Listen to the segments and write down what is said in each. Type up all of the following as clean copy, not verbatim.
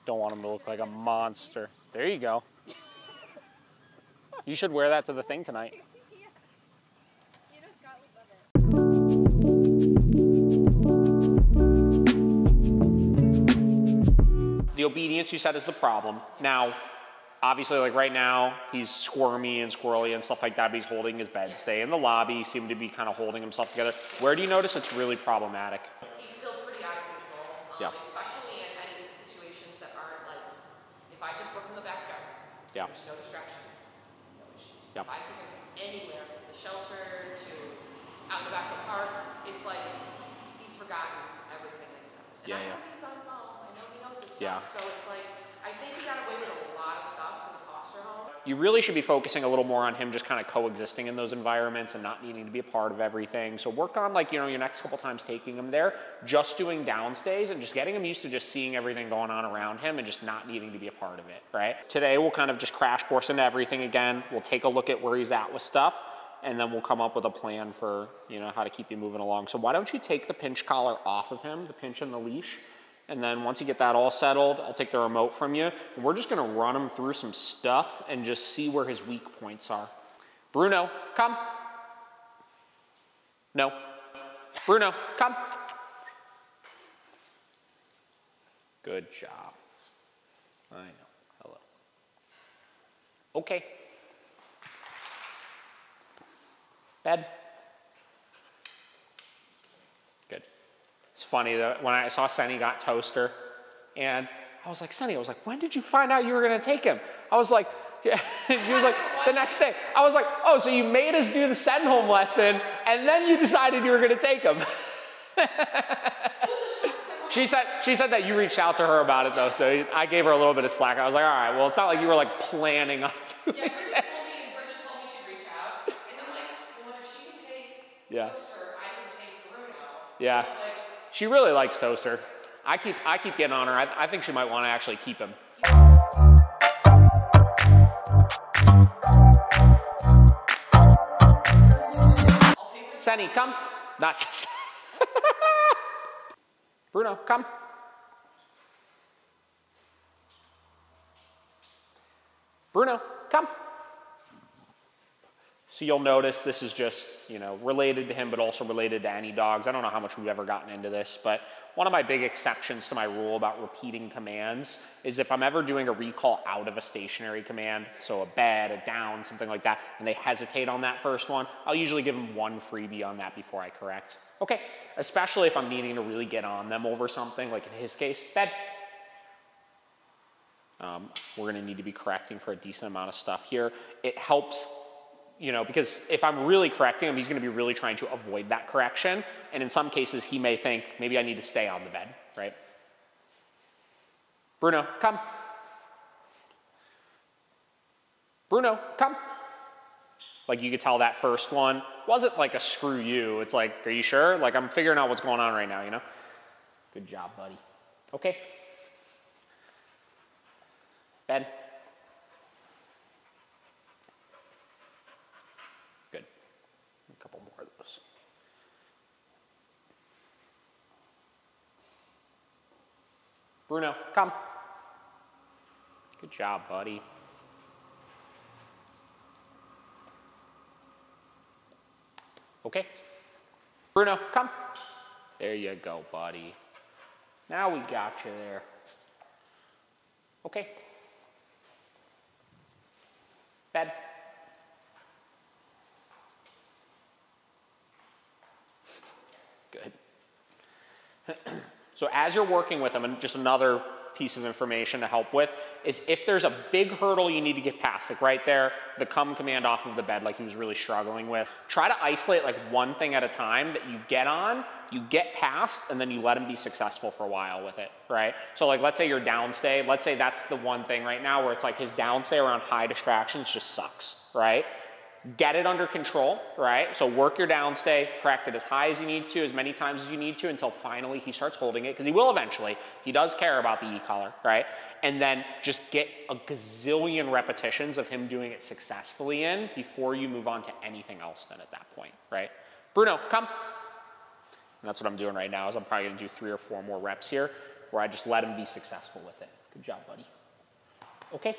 Don't want him to look like a monster. There you go. You should wear that to the thing tonight. Yeah. You know Scott would love it. The obedience you said is the problem. Now, obviously, like right now, he's squirmy and squirrely and stuff like that, but he's holding his bed stay. In the lobby, he seemed to be kind of holding himself together. Where do you notice it's really problematic? He's still pretty out of control, especially in any situations that aren't like, if I just work in the backyard, there's no distractions, no issues. If I take him anywhere, the shelter to out in the back to a park, it's like he's forgotten everything that he knows. And I know he's done well. I know he knows his stuff. So it's like, I think he got away with a lot of stuff in the foster home. You really should be focusing a little more on him just kind of coexisting in those environments and not needing to be a part of everything. So work on, like, you know, your next couple times taking him there, just doing downstays and just getting him used to just seeing everything going on around him and just not needing to be a part of it, right? Today we'll kind of just crash course into everything again. We'll take a look at where he's at with stuff, and then we'll come up with a plan for, you know, how to keep you moving along. So why don't you take the pinch collar off of him, the pinch and the leash, and then once you get that all settled, I'll take the remote from you, and we're just gonna run him through some stuff and just see where his weak points are. Bruno, come. No. Bruno, come. Good job. I know. Hello. Okay. Bed. Good. It's funny that when I saw Senny got Toaster, and I was like, Senny, I was like, when did you find out you were gonna take him? I was like, yeah. She was like, the next day. I was like, oh, so you made us do the send home lesson, and then you decided you were gonna take him. She said that you reached out to her about it though, so I gave her a little bit of slack. I was like, all right, well, it's not like you were like planning on doing it. Bridget told me she'd reach out, and I'm like, well, if she can take Toaster, I can take Bruno. Yeah. So, like, she really likes Toaster. I keep getting on her. I think she might want to actually keep him. Senny, come. That's Bruno, come. Bruno, come. So you'll notice this is just, you know, related to him, but also related to any dogs. I don't know how much we've ever gotten into this, but one of my big exceptions to my rule about repeating commands is if I'm ever doing a recall out of a stationary command, so a bed, a down, something like that, and they hesitate on that first one, I'll usually give them one freebie on that before I correct. Okay, especially if I'm needing to really get on them over something, like in his case, bed. We're gonna need to be correcting for a decent amount of stuff here. It helps, you know, because if I'm really correcting him, he's gonna be really trying to avoid that correction. And in some cases, he may think, maybe I need to stay on the bed, right? Bruno, come. Bruno, come. Like you could tell that first one wasn't like a screw you. It's like, are you sure? Like I'm figuring out what's going on right now, you know? Good job, buddy. Okay. Bed. Good. A couple more of those. Bruno, come. Good job, buddy. Okay. Bruno, come. There you go, buddy. Now we got you there. Okay. Bed. Good. So as you're working with them, and just another piece of information to help with is if there's a big hurdle you need to get past, like right there, the come command off of the bed, like he was really struggling with, try to isolate like one thing at a time that you get on, you get past, and then you let him be successful for a while with it, right? So like, let's say your downstay, let's say that's the one thing right now where it's like his downstay around high distractions just sucks, right? Get it under control, right? So work your downstay, correct it as high as you need to, as many times as you need to, until finally he starts holding it, because he will eventually. He does care about the e-collar, right? And then just get a gazillion repetitions of him doing it successfully in before you move on to anything else then at that point, right? Bruno, come. And that's what I'm doing right now, is I'm probably gonna do 3 or 4 more reps here where I just let him be successful with it. Good job, buddy. Okay.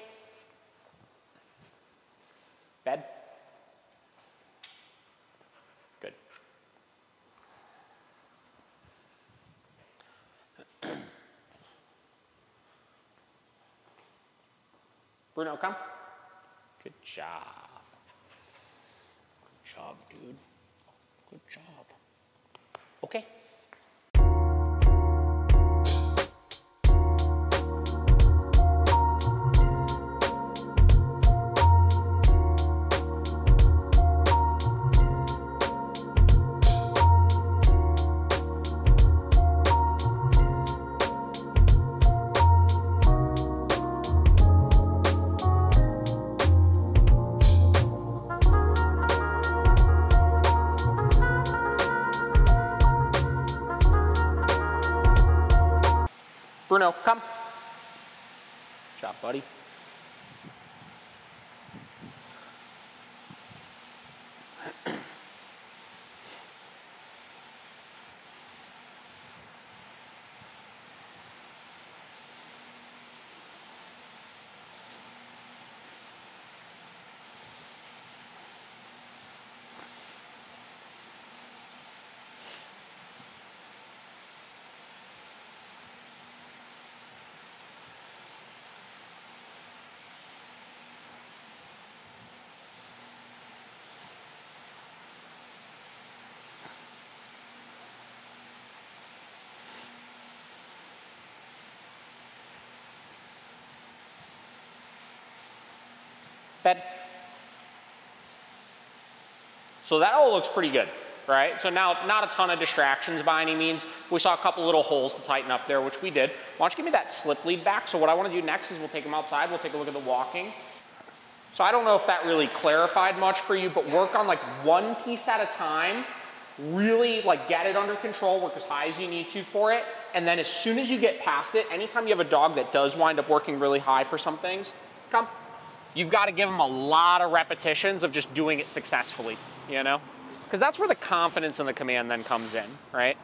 Bed. Good. Bruno, come. Good job. Good job, dude. Good job. Okay. Bruno, come. Good job, buddy. Bed. So that all looks pretty good, right? So now, not a ton of distractions by any means. We saw a couple little holes to tighten up there, which we did. Why don't you give me that slip lead back? So what I want to do next is we'll take him outside. We'll take a look at the walking. So I don't know if that really clarified much for you, but work on like one piece at a time. Really like get it under control, work as high as you need to for it. And then as soon as you get past it, anytime you have a dog that does wind up working really high for some things, come. You've got to give them a lot of repetitions of just doing it successfully, you know? Because that's where the confidence in the command then comes in, right?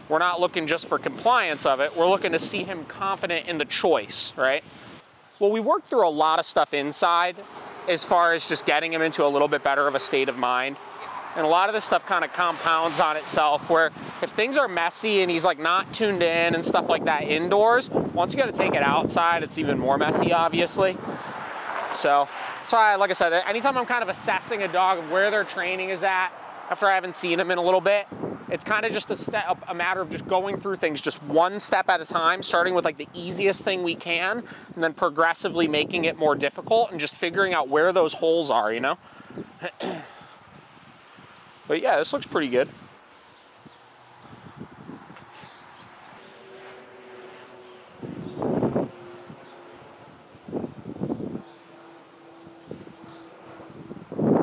We're not looking just for compliance of it, we're looking to see him confident in the choice, right? Well, we worked through a lot of stuff inside as far as just getting him into a little bit better of a state of mind. And a lot of this stuff kind of compounds on itself, where if things are messy and he's like not tuned in and stuff like that indoors, once you got to take it outside, it's even more messy, obviously. So like I said, anytime I'm kind of assessing a dog of where their training is at, after I haven't seen him in a little bit, it's kind of just a matter of just going through things just one step at a time, starting with like the easiest thing we can, and then progressively making it more difficult and just figuring out where those holes are, you know? But yeah, this looks pretty good.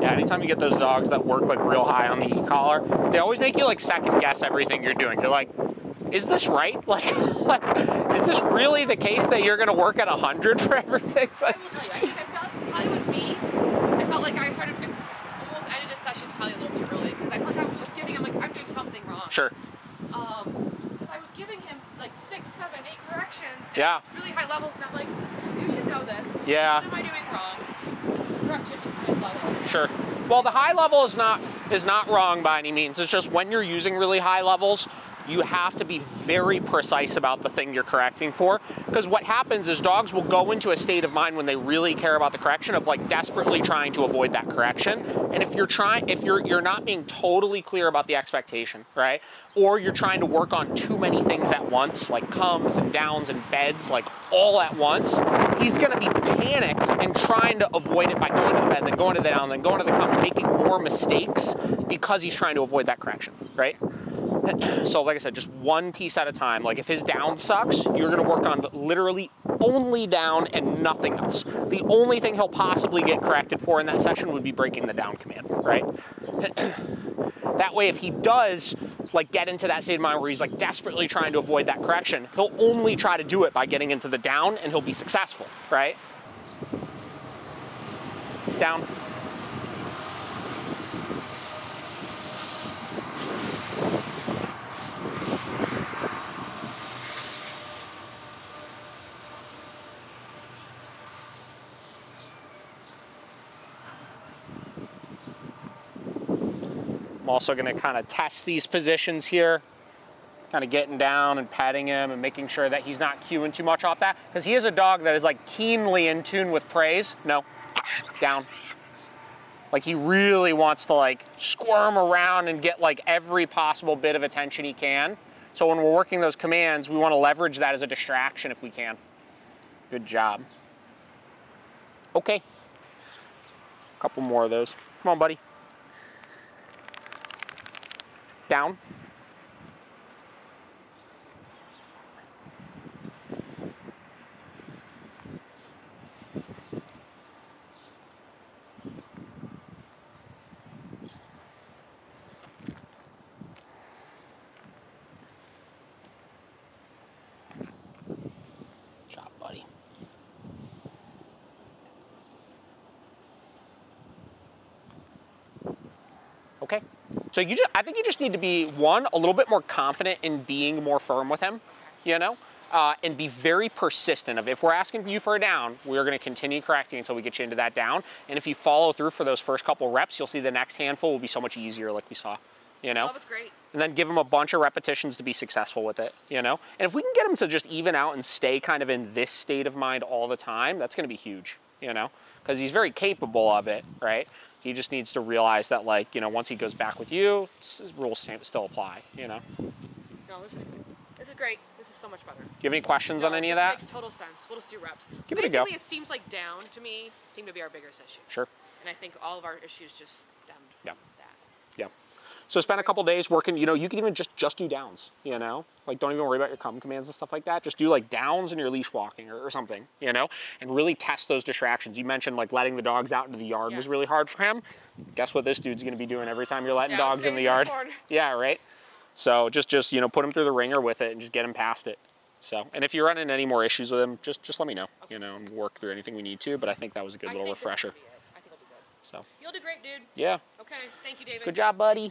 Yeah, anytime you get those dogs that work like real high on the e-collar, they always make you like second guess everything you're doing. You're like, is this right? Like, is this really the case that you're gonna work at 100 for everything? I will tell you, I think I felt, probably was me. I felt like I started, almost ended a session's probably a little too early, because I felt like I was just giving him, like, I'm doing something wrong. Sure. Because I was giving him like 6, 7, 8 corrections, and yeah, really high levels, and I'm like, you should know this. Yeah. What am I doing wrong? Correction is high level. Sure. Well, the high level is not wrong by any means. It's just when you're using really high levels, you have to be very precise about the thing you're correcting for. Because what happens is dogs will go into a state of mind when they really care about the correction of like desperately trying to avoid that correction. And if you're not being totally clear about the expectation, right? Or you're trying to work on too many things at once, like comes and downs and beds, like all at once, he's gonna be panicked and trying to avoid it by going to the bed, then going to the down, then going to the come, and making more mistakes because he's trying to avoid that correction, right? So like I said, just one piece at a time. Like if his down sucks, you're gonna work on literally only down and nothing else. The only thing he'll possibly get corrected for in that session would be breaking the down command, right? That way, if he does like get into that state of mind where he's like desperately trying to avoid that correction, he'll only try to do it by getting into the down and he'll be successful, right? Down. I'm also gonna kind of test these positions here, kind of getting down and patting him and making sure that he's not cueing too much off that, because he is a dog that is like keenly in tune with praise. No, down. Like he really wants to like squirm around and get like every possible bit of attention he can. So when we're working those commands, we want to leverage that as a distraction if we can. Good job. Okay. A couple more of those. Come on, buddy. Down. Job, buddy. Okay. So I think you just need to be, one, a little bit more confident in being more firm with him, you know, and be very persistent of if we're asking you for a down, we're going to continue correcting until we get you into that down. And if you follow through for those first couple reps, you'll see the next handful will be so much easier like we saw, you know. That was great. And then give him a bunch of repetitions to be successful with it, you know. And if we can get him to just even out and stay kind of in this state of mind all the time, that's going to be huge, you know, because he's very capable of it, right? He just needs to realize that, like, you know, once he goes back with you, rules still apply, you know. No, this is good. This is great. This is so much better. Do you have any questions on any of that? This makes total sense. We'll just do reps. Give it a go. Basically, it seems like down to me seem to be our biggest issue. Sure. And I think all of our issues just stemmed from that. Yeah. So spend a couple days working, you know, you can even just do downs, you know? Like, don't even worry about your come commands and stuff like that. Just do like downs in your leash walking or something, you know? And really test those distractions. You mentioned like letting the dogs out into the yard was really hard for him. Guess what this dude's gonna be doing every time you're letting dogs in the yard? Yeah, right? So just, you know, put him through the ringer with it and just get him past it. So, and if you're running any more issues with him, just let me know, you know, and work through anything we need to. But I think that was a good little refresher. I think it'll be good. So. You'll do great, dude. Yeah. Okay. Thank you, David. Good job, buddy.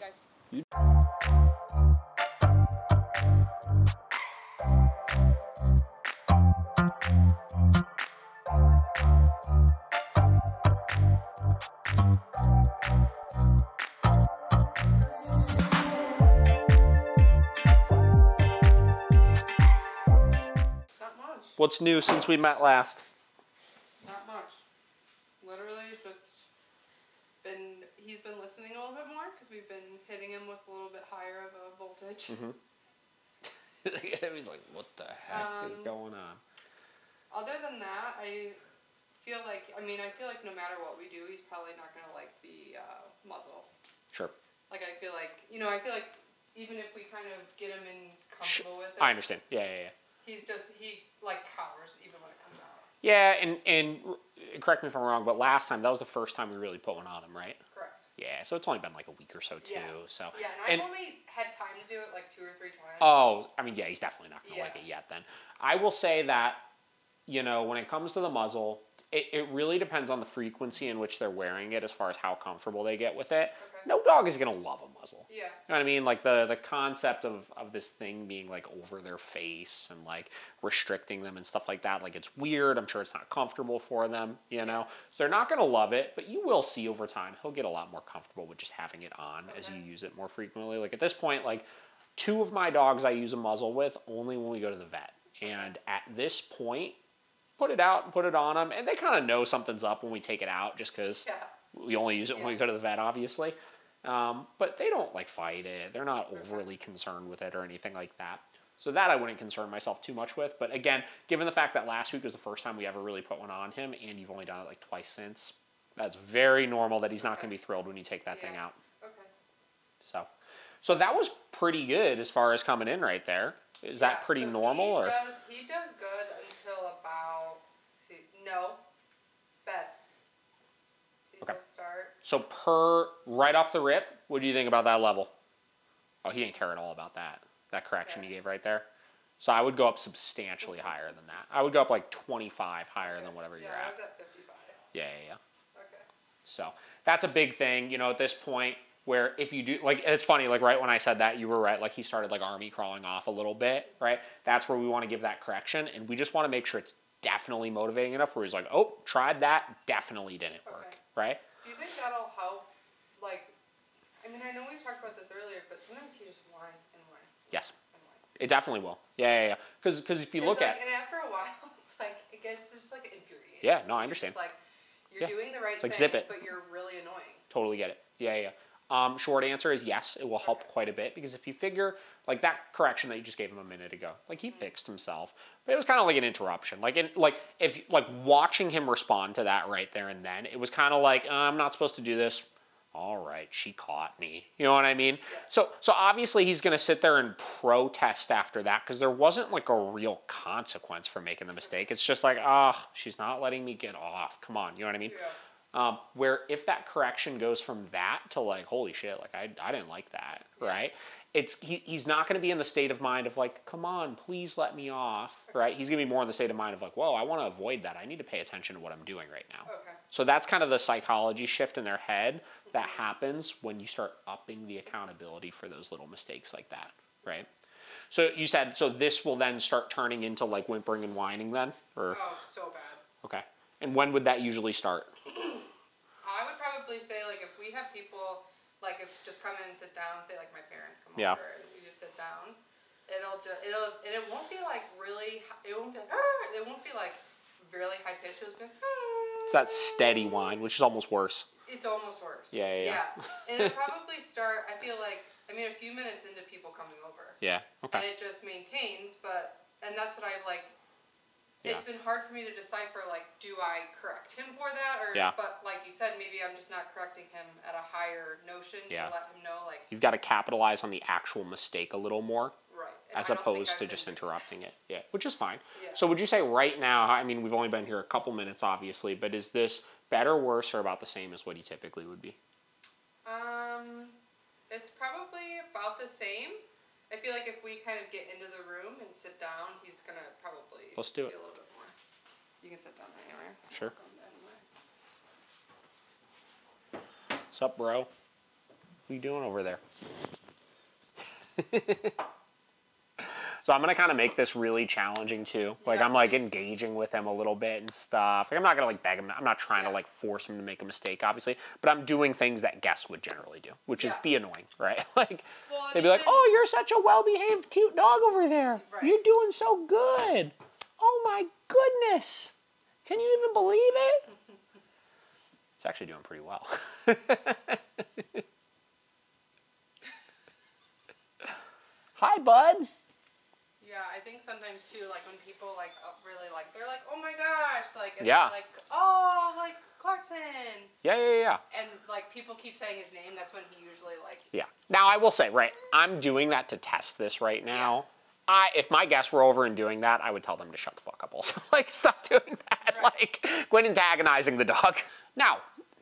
What's new since we met last? Not much. Literally just he's been listening a little bit more because we've been hitting him with a little bit higher of a voltage. Mm-hmm. He's like, what the heck is going on? Other than that, I feel like no matter what we do, he's probably not going to like the muzzle. Sure. Like, I feel like even if we kind of get him in comfortable with it. I understand. Yeah. He like cowers even when it comes out. Yeah, and correct me if I'm wrong, but last time, that was the first time we really put one on him, right? Correct. Yeah, so it's only been like a week or so too. Yeah. So. Yeah, and I've only had time to do it like 2 or 3 times. Oh, I mean, yeah, he's definitely not gonna like it yet. Then I will say that, you know, when it comes to the muzzle, it really depends on the frequency in which they're wearing it as far as how comfortable they get with it. Okay. No dog is going to love a muzzle. Yeah. You know what I mean? Like the concept of this thing being like over their face and like restricting them and stuff like that, like it's weird. I'm sure it's not comfortable for them, you know? So they're not going to love it, but you will see over time, he'll get a lot more comfortable with just having it on as you use it more frequently. Like at this point, like 2 of my dogs I use a muzzle with only when we go to the vet. And at this point, put it out and put it on them, and they kind of know something's up when we take it out just because we only use it when we go to the vet, obviously. But they don't like fight it. They're not overly concerned with it or anything like that. So that I wouldn't concern myself too much with. But again, given the fact that last week was the first time we ever really put one on him, and you've only done it like twice since, that's very normal that he's not going to be thrilled when you take that thing out. Okay. So that was pretty good as far as coming in right there. Is that pretty normal? He does good until about, bed. Okay. Start. So right off the rip, what do you think about that level? Oh, he didn't care at all about that correction you gave right there. So I would go up substantially higher than that. I would go up like 25 higher than whatever you're at. I was at 55. Yeah. Okay. So that's a big thing, you know, at this point, where if you do, like, it's funny, like right when I said that, you were right, like he started like army crawling off a little bit, right? That's where we want to give that correction, and we just want to make sure it's definitely motivating enough where he's like, oh, tried that, definitely didn't work, right? Do you think that'll help, like, I mean, I know we talked about this earlier, but sometimes he just whines and whines. Yes. And whines. It definitely will. Yeah. Because if you look at... And after a while, it's like, it gets just like infuriating. Yeah, no, I understand. It's like, you're doing the right like thing, zip it. but you're really annoying. Totally get it. Yeah. Short answer is yes, it will help quite a bit, because if you figure, like that correction that you just gave him a minute ago, like he fixed himself, but it was kind of like an interruption. If watching him respond to that right there and then, it was kind of like, I'm not supposed to do this. All right, she caught me. You know what I mean? Yeah. So obviously he's going to sit there and protest after that, because there wasn't like a real consequence for making the mistake. It's just like, she's not letting me get off. Come on, you know what I mean? Yeah. Where if that correction goes from that to like, holy shit, like I didn't like that, right? He's not going to be in the state of mind of like, come on, please let me off, right? He's going to be more in the state of mind of like, whoa, I want to avoid that. I need to pay attention to what I'm doing right now. Okay. So that's kind of the psychology shift in their head that happens when you start upping the accountability for those little mistakes like that, right? So you said, so this will then start turning into like whimpering and whining then? Or? Oh, so bad. Okay. And when would that usually start? I would probably say, like, if we have people, like, if just come in and sit down, say, like, my parents come over and we just sit down, and it won't be, like, really, it won't be like, it won't be, like, really high pitched. It'll be like, It's that steady whine, which is almost worse. It's almost worse. Yeah. And it'll probably start, I feel like, a few minutes into people coming over. Yeah, okay. And it just maintains, and that's what I, like, yeah. It's been hard for me to decipher, like, do I correct him for that? But like you said, maybe I'm just not correcting him at a higher notion to let him know, like... You've got to capitalize on the actual mistake a little more. Right. As opposed to just interrupting it. Yeah, which is fine. Yeah. So would you say right now, I mean, we've only been here a couple minutes, obviously, but is this better, worse, or about the same as what he typically would be? It's probably about the same. I feel like if we kind of get into the room and sit down, he's going to probably Let's do it. be a little bit more. You can sit down anywhere. Sure. What's up, bro? What are you doing over there? So I'm going to kind of make this really challenging too. Like I'm like engaging with him a little bit and stuff. Like I'm not going to like beg him. I'm not trying to like force him to make a mistake, obviously. But I'm doing things that guests would generally do, which is be annoying, right? Like they'd be like, oh, you're such a well-behaved, cute dog over there. Right. You're doing so good. Oh my goodness. Can you even believe it? It's actually doing pretty well. Hi, bud. Yeah, I think sometimes too, like when people like really like, they're like, oh my gosh, like, and like, oh, like Clarkson. Yeah. And like people keep saying his name, that's when he usually like. Yeah. Now I will say, right, I'm doing that to test this right now. Yeah. If my guests were over and doing that, I would tell them to shut the fuck up also. Like, stop doing that. Right. Like, quit antagonizing the dog. Now,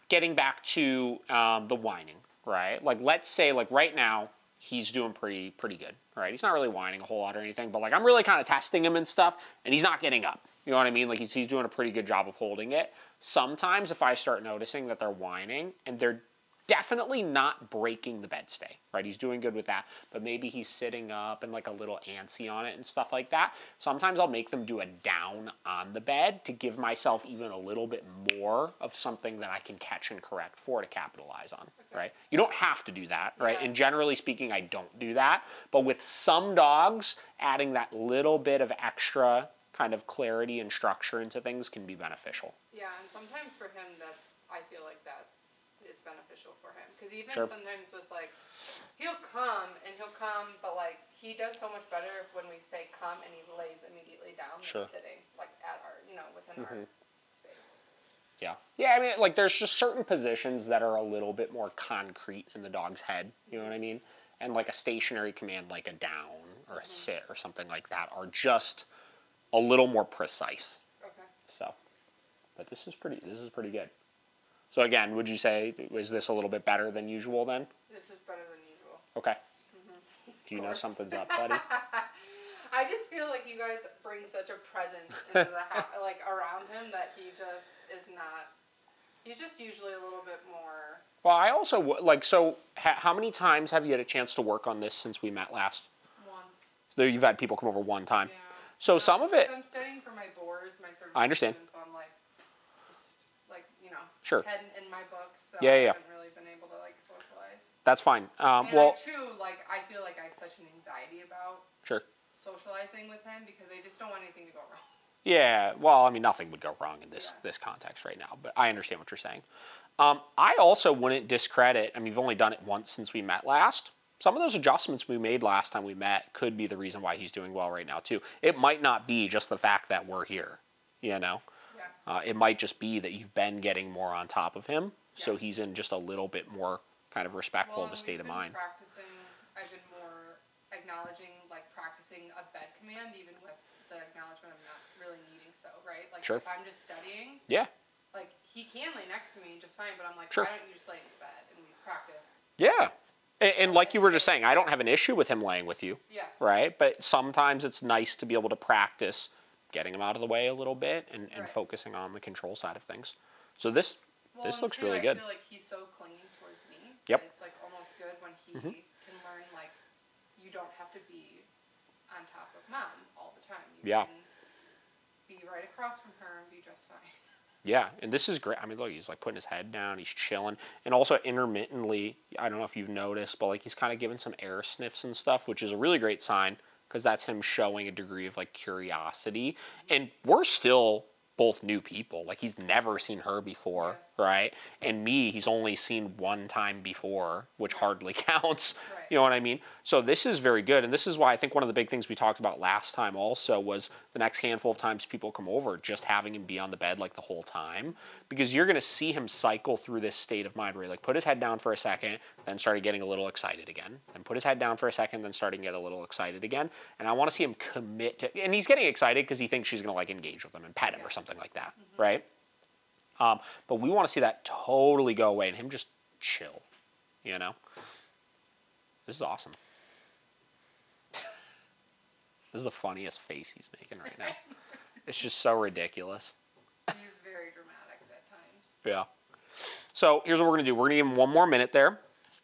getting back to the whining, right? Like, let's say, like, right now, he's doing pretty good, right? He's not really whining a whole lot or anything, but, like, I'm really kind of testing him and stuff, and he's not getting up. You know what I mean? Like, he's doing a pretty good job of holding it. Sometimes if I start noticing that they're whining, and they're definitely not breaking the bed stay, right? He's doing good with that, but maybe he's sitting up and like a little antsy on it and stuff like that. Sometimes I'll make them do a down on the bed to give myself even a little bit more of something that I can catch and correct for to capitalize on, right? You don't have to do that, right? And generally speaking, I don't do that, but with some dogs, adding that little bit of extra kind of clarity and structure into things can be beneficial. Yeah, and sometimes for him that I feel like it's beneficial for him, because even sometimes with like he'll come, but like he does so much better when we say come and he lays immediately down than sitting like at our within our space. Yeah, I mean, like there's just certain positions that are a little bit more concrete in the dog's head, you know what I mean? And like a stationary command like a down or a sit or something like that are just a little more precise. Okay. So, but this is pretty good. So again, would you say, is this a little bit better than usual then? This is better than usual. Okay. Do you know something's up, buddy? I just feel like you guys bring such a presence into the house, like around him, that he just is not, he's just usually a little bit more. Well, I also, like, so how many times have you had a chance to work on this since we met last? Once. So you've had people come over one time? Yeah. So some of it. I'm studying for my boards, my certification. I understand. So I'm like, Sure. head in my books, so Yeah. I haven't really been able to like socialize. That's fine. And well, too, like, I feel like I have such an anxiety about sure. socializing with him because I just don't want anything to go wrong. Yeah, well, I mean, nothing would go wrong in this context right now, but I understand what you're saying. I also wouldn't discredit, I mean, we've only done it once since we met last. Some of those adjustments we made last time we met could be the reason why he's doing well right now, too. It might not be just the fact that we're here, you know? Yeah. It might just be that you've been getting more on top of him, so he's in just a little bit more kind of respectful of a state of mind. I've been more acknowledging, like, practicing a bed command, even with the acknowledgement of not really needing so, right? Like, Sure. if I'm just studying, Yeah. like, he can lay next to me just fine, but I'm like, Sure. why don't you just lay in the bed and we practice? Yeah. And like you were just saying, I don't have an issue with him laying with you. Yeah. Right? But sometimes it's nice to be able to practice getting him out of the way a little bit and focusing on the control side of things. So this looks really good. I feel like he's so clinging towards me. Yep. It's like almost good when he can learn, like, you don't have to be on top of mom all the time. You can be right across from her and be just fine. Yeah, and this is great. I mean, look, he's like putting his head down, he's chilling. And also intermittently, I don't know if you've noticed, but like he's kind of giving some air sniffs and stuff, which is a really great sign because that's him showing a degree of like curiosity. And we're still both new people. Like he's never seen her before, right? And me, he's only seen one time before, which hardly counts. Right. You know what I mean? So this is very good. And this is why I think one of the big things we talked about last time also was the next handful of times people come over, just having him be on the bed like the whole time. Because you're going to see him cycle through this state of mind where he like put his head down for a second, then started getting a little excited again. Then put his head down for a second, then starting to get a little excited again. And I want to see him commit to, and he's getting excited because he thinks she's going to like engage with him and pet him or something like that, right? But we want to see that totally go away and him just chill, you know? This is awesome. This is the funniest face he's making right now. It's just so ridiculous. He's very dramatic at times. Yeah. So here's what we're going to do. We're going to give him one more minute there.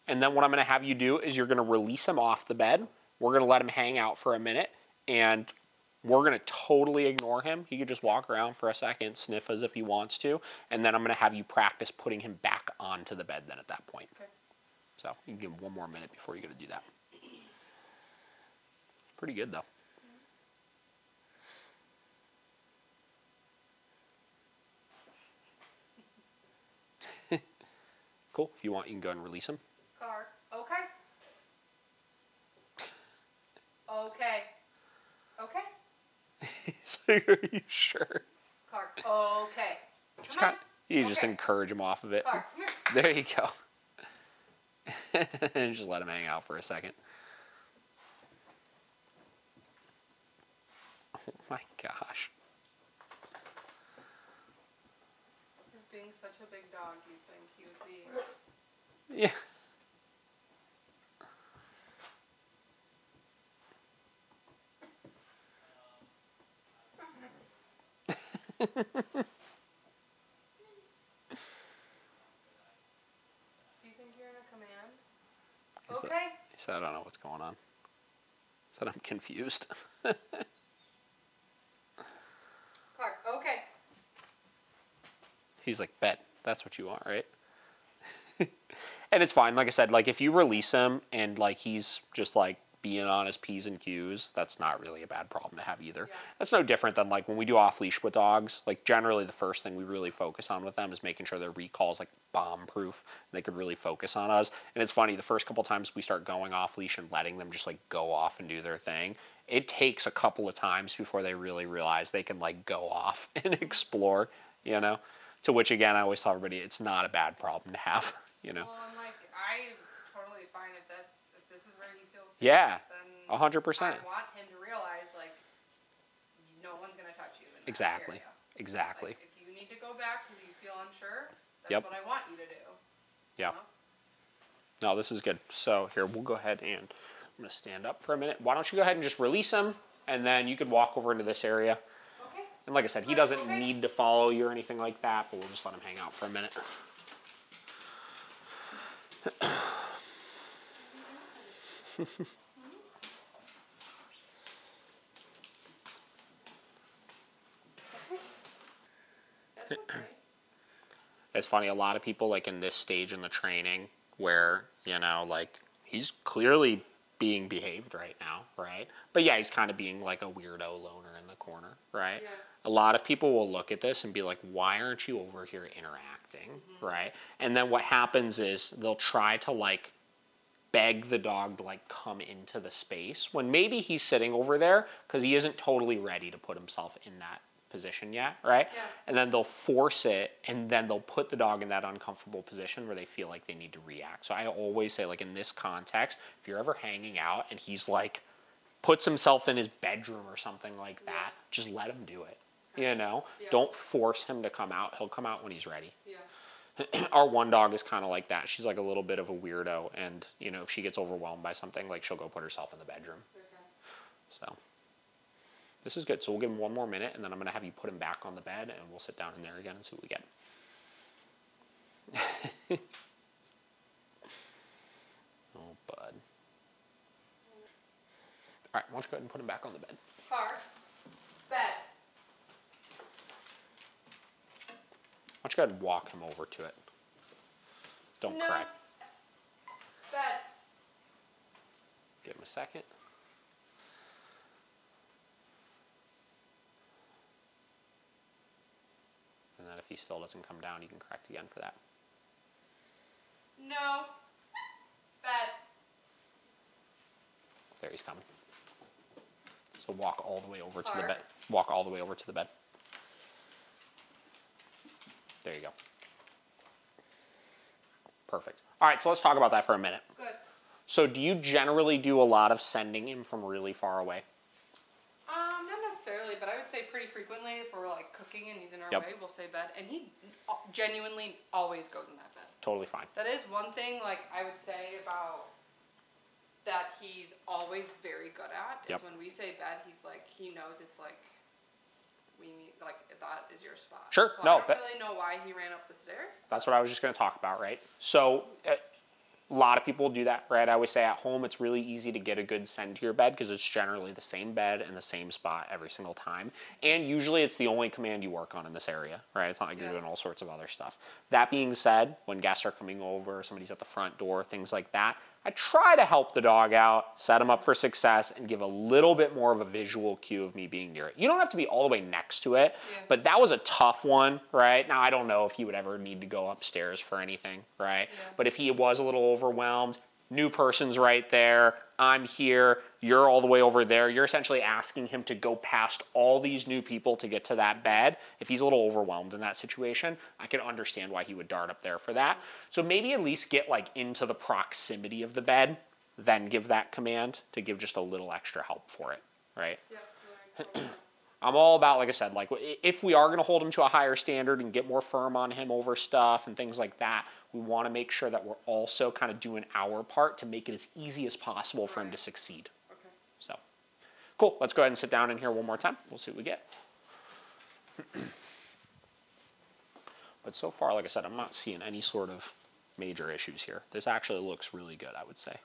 And then what I'm going to have you do is you're going to release him off the bed. We're going to let him hang out for a minute. And we're going to totally ignore him. He could just walk around for a second, sniff as if he wants to. And then I'm going to have you practice putting him back onto the bed then at that point. Okay. So you can give him one more minute before you go to do that. Pretty good, though. Cool. If you want, you can go and release him. Clark, okay. Okay. Okay. He's like, are you sure? Clark, okay. Just kind of, you just encourage him off of it. Clark, come here. There you go. And just let him hang out for a second. Oh my gosh. Being such a big dog, you think he would be... Yeah. Do you think you're in a command? Okay. He said, I don't know what's going on. He said, I'm confused. Clark, okay. He's like, bet, that's what you want, right? And it's fine. Like I said, like if you release him and like he's just like being on his P's and Q's, that's not really a bad problem to have either. Yeah. That's no different than like when we do off leash with dogs. Like generally the first thing we really focus on with them is making sure their recall is like bomb proof. They could really focus on us. And it's funny, the first couple times we start going off leash and letting them just like go off and do their thing, it takes a couple of times before they really realize they can like go off and explore, you know? To which again, I always tell everybody it's not a bad problem to have, you know? Well, I'm like, I'm totally fine if this is where he feels safe. Yeah, then 100%. I want him to realize, like, no one's going to touch you in that Exactly. area. Exactly. Like, if you need to go back because you feel unsure, that's what I want you to do. Yeah. You No, know? this is good. So here, we'll go ahead and I'm going to stand up for a minute. Why don't you go ahead and just release him, and then you could walk over into this area. Okay. And like I said, he doesn't need to follow you or anything like that, but we'll just let him hang out for a minute. That's okay. It's funny, a lot of people like in this stage in the training, where, you know, like, he's clearly being behaved right now, right? But yeah, he's kind of being like a weirdo loner in the corner, right? Yeah. A lot of people will look at this and be like, why aren't you over here interacting, right? And then what happens is they'll try to like beg the dog to like come into the space when maybe he's sitting over there because he isn't totally ready to put himself in that position yet, right? Yeah. And then they'll force it, and then they'll put the dog in that uncomfortable position where they feel like they need to react. So I always say, like, in this context, if you're ever hanging out and he's like puts himself in his bedroom or something like that, just let him do it. You know, don't force him to come out. He'll come out when he's ready. Yeah. Our one dog is kind of like that. She's like a little bit of a weirdo, and you know, if she gets overwhelmed by something, like she'll go put herself in the bedroom. So this is good. So we'll give him one more minute, and then I'm going to have you put him back on the bed, and we'll sit down in there again and see what we get. Oh, bud. All right, why don't you go ahead and put him back on the bed. Car. Bed. Why don't you go ahead and walk him over to it. Don't cry. Bed. Give him a second. And then if he still doesn't come down, you can correct again for that. No. Bed. There, he's coming. So walk all the way over to the bed. Walk all the way over to the bed. There you go. Perfect. All right, so let's talk about that for a minute. Good. So do you generally do a lot of sending him from really far away? Not necessarily, but I would say pretty frequently if we're like cooking and he's in our way, we'll say bed. And he genuinely always goes in that bed. Totally fine. That is one thing like I would say about that he's always very good at is when we say bed, he's like, he knows it's like, we need, like, that is your spot. Sure. So No. I don't really know why he ran up the stairs. That's what I was just going to talk about, right? So a lot of people do that, right? I always say at home it's really easy to get a good send to your bed because it's generally the same bed and the same spot every single time. And usually it's the only command you work on in this area, right? It's not like you're doing all sorts of other stuff. That being said, when guests are coming over, somebody's at the front door, things like that, I try to help the dog out, set him up for success, and give a little bit more of a visual cue of me being near it. You don't have to be all the way next to it, but that was a tough one, right? Now, I don't know if he would ever need to go upstairs for anything, right? But if he was a little overwhelmed, new person's right there, I'm here, you're all the way over there, you're essentially asking him to go past all these new people to get to that bed. If he's a little overwhelmed in that situation, I can understand why he would dart up there for that. So maybe at least get like into the proximity of the bed, then give that command to give just a little extra help for it, right? Yeah. I'm all about, like I said, like if we are going to hold him to a higher standard and get more firm on him over stuff and things like that, we want to make sure that we're also kind of doing our part to make it as easy as possible for him to succeed. Okay. So, cool. Let's go ahead and sit down in here one more time. We'll see what we get. But so far, like I said, I'm not seeing any sort of major issues here. This actually looks really good, I would say.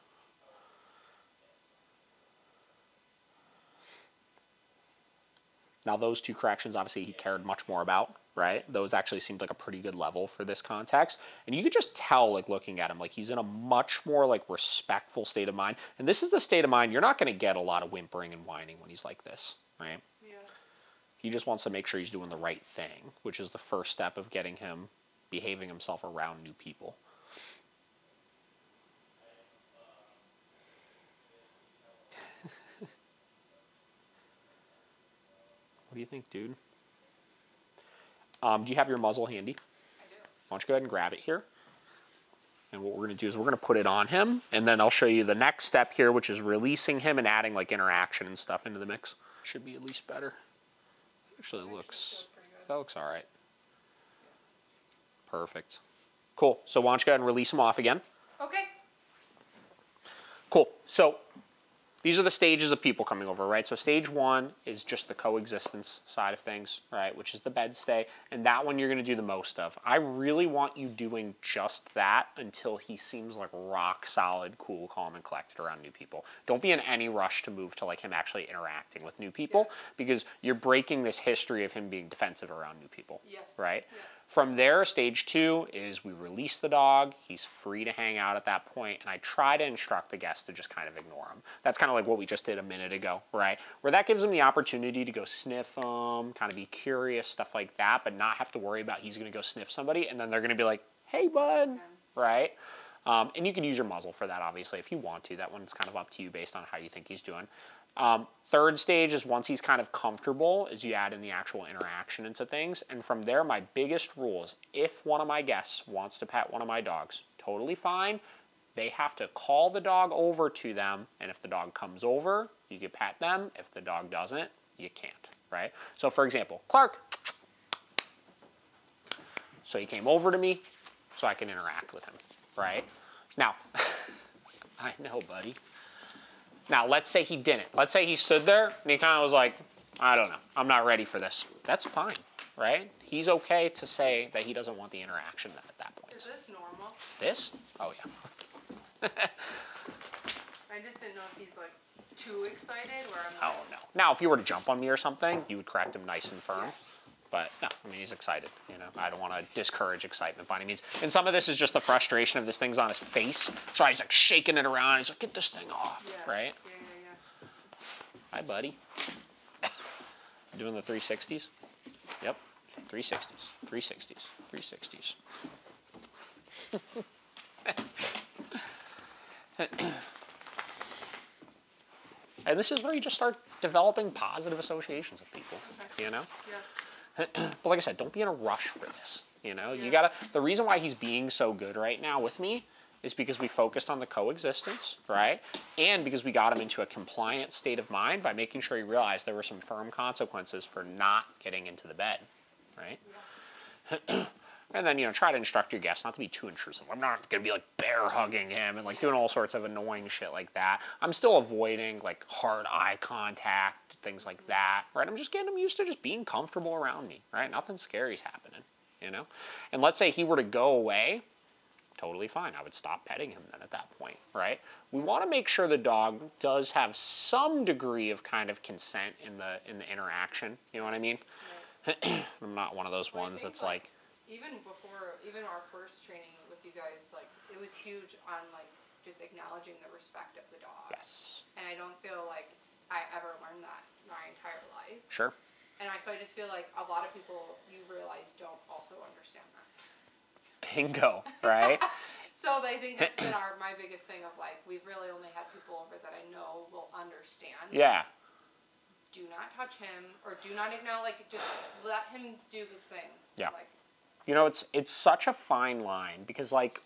Now, those two corrections, obviously, he cared much more about, right? Those actually seemed like a pretty good level for this context. And you could just tell, like, looking at him, like, he's in a much more, like, respectful state of mind. And this is the state of mind, you're not going to get a lot of whimpering and whining when he's like this, right? Yeah. He just wants to make sure he's doing the right thing, which is the first step of getting him behaving himself around new people. What do you think, dude? Do you have your muzzle handy? I do. Why don't you go ahead and grab it here? And what we're going to do is we're going to put it on him, and then I'll show you the next step here, which is releasing him and adding like interaction and stuff into the mix. Should be at least better. Actually, that looks all right. Perfect. Cool. So why don't you go ahead and release him off again? Okay. Cool. So these are the stages of people coming over, right? So stage one is just the coexistence side of things, right? Which is the bed stay. And that one you're going to do the most of. I really want you doing just that until he seems like rock solid, cool, calm, and collected around new people. Don't be in any rush to move to like him actually interacting with new people because you're breaking this history of him being defensive around new people, right? From there, stage 2 is we release the dog. He's free to hang out at that point, and I try to instruct the guest to just kind of ignore him. That's kind of like what we just did a minute ago, right? Where that gives him the opportunity to go sniff him, kind of be curious, stuff like that, but not have to worry about he's going to go sniff somebody, and then they're going to be like, hey, bud, right? And you can use your muzzle for that, obviously, if you want to. That one's kind of up to you based on how you think he's doing. Third stage is once he's kind of comfortable, is you add in the actual interaction into things. And from there, my biggest rule is if one of my guests wants to pet one of my dogs, totally fine. They have to call the dog over to them. And if the dog comes over, you can pet them. If the dog doesn't, you can't, right? So for example, Clark. So he came over to me so I can interact with him, right? Now, I know, buddy. Now, let's say he didn't. Let's say he stood there and he kind of was like, I don't know, I'm not ready for this. That's fine, right? He's okay to say that he doesn't want the interaction then at that point. Is this normal? This? Oh, yeah. I just didn't know if he's like too excited or I'm Oh, no. Now, if you were to jump on me or something, you would correct him nice and firm. Yeah. But no, I mean, he's excited, you know. I don't want to discourage excitement by any means. And some of this is just the frustration of this thing's on his face. So he's like shaking it around. He's like, get this thing off, right? Yeah. Hi, buddy. Doing the 360s? Yep. 360s, 360s, 360s. And this is where you just start developing positive associations with people, you know? Yeah. But like I said, don't be in a rush for this, you know? You gotta, the reason why he's being so good right now with me is because we focused on the coexistence, right? And because we got him into a compliant state of mind by making sure he realized there were some firm consequences for not getting into the bed, right? Yeah. And then, you know, try to instruct your guests not to be too intrusive. I'm not going to be like bear hugging him and like doing all sorts of annoying shit like that. I'm still avoiding like hard eye contact, things like that, right? I'm just getting him used to just being comfortable around me, right? Nothing scary's happening, you know? And let's say he were to go away, totally fine. I would stop petting him then at that point, right? We want to make sure the dog does have some degree of kind of consent in the interaction, you know what I mean? Right. I'm not one of those ones that's like even our first training with you guys, like, it was huge on, like, just acknowledging the respect of the dog. Yes. And I don't feel like I ever learned that my entire life. Sure. And so I just feel like a lot of people, you realize, don't also understand that. Bingo, right? So I think that's been my biggest thing of, like, we've really only had people over that I know will understand. Yeah. Do not touch him, or do not acknowledge, like, just let him do his thing. Yeah. Like, you know, it's such a fine line because, like,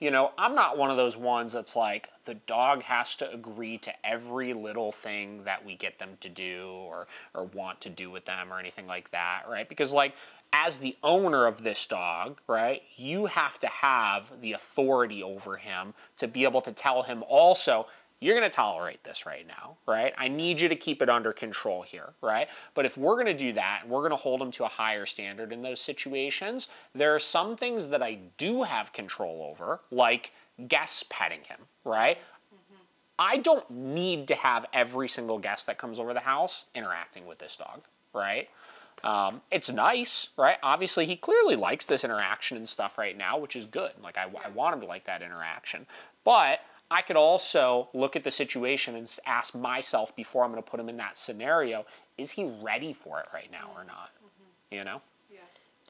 you know, I'm not one of those ones that's like the dog has to agree to every little thing that we get them to do or want to do with them or anything like that, right? Because, like, as the owner of this dog, right, you have to have the authority over him to be able to tell him also, you're going to tolerate this right now, right? I need you to keep it under control here, right? But if we're going to do that, and we're going to hold him to a higher standard in those situations, there are some things that I do have control over, like guests petting him, right? Mm-hmm. I don't need to have every single guest that comes over the house interacting with this dog, right? It's nice, right? Obviously, he clearly likes this interaction and stuff right now, which is good. Like, I want him to like that interaction. But I could also look at the situation and ask myself before I'm going to put him in that scenario, is he ready for it right now or not? Mm-hmm. You know? Yeah.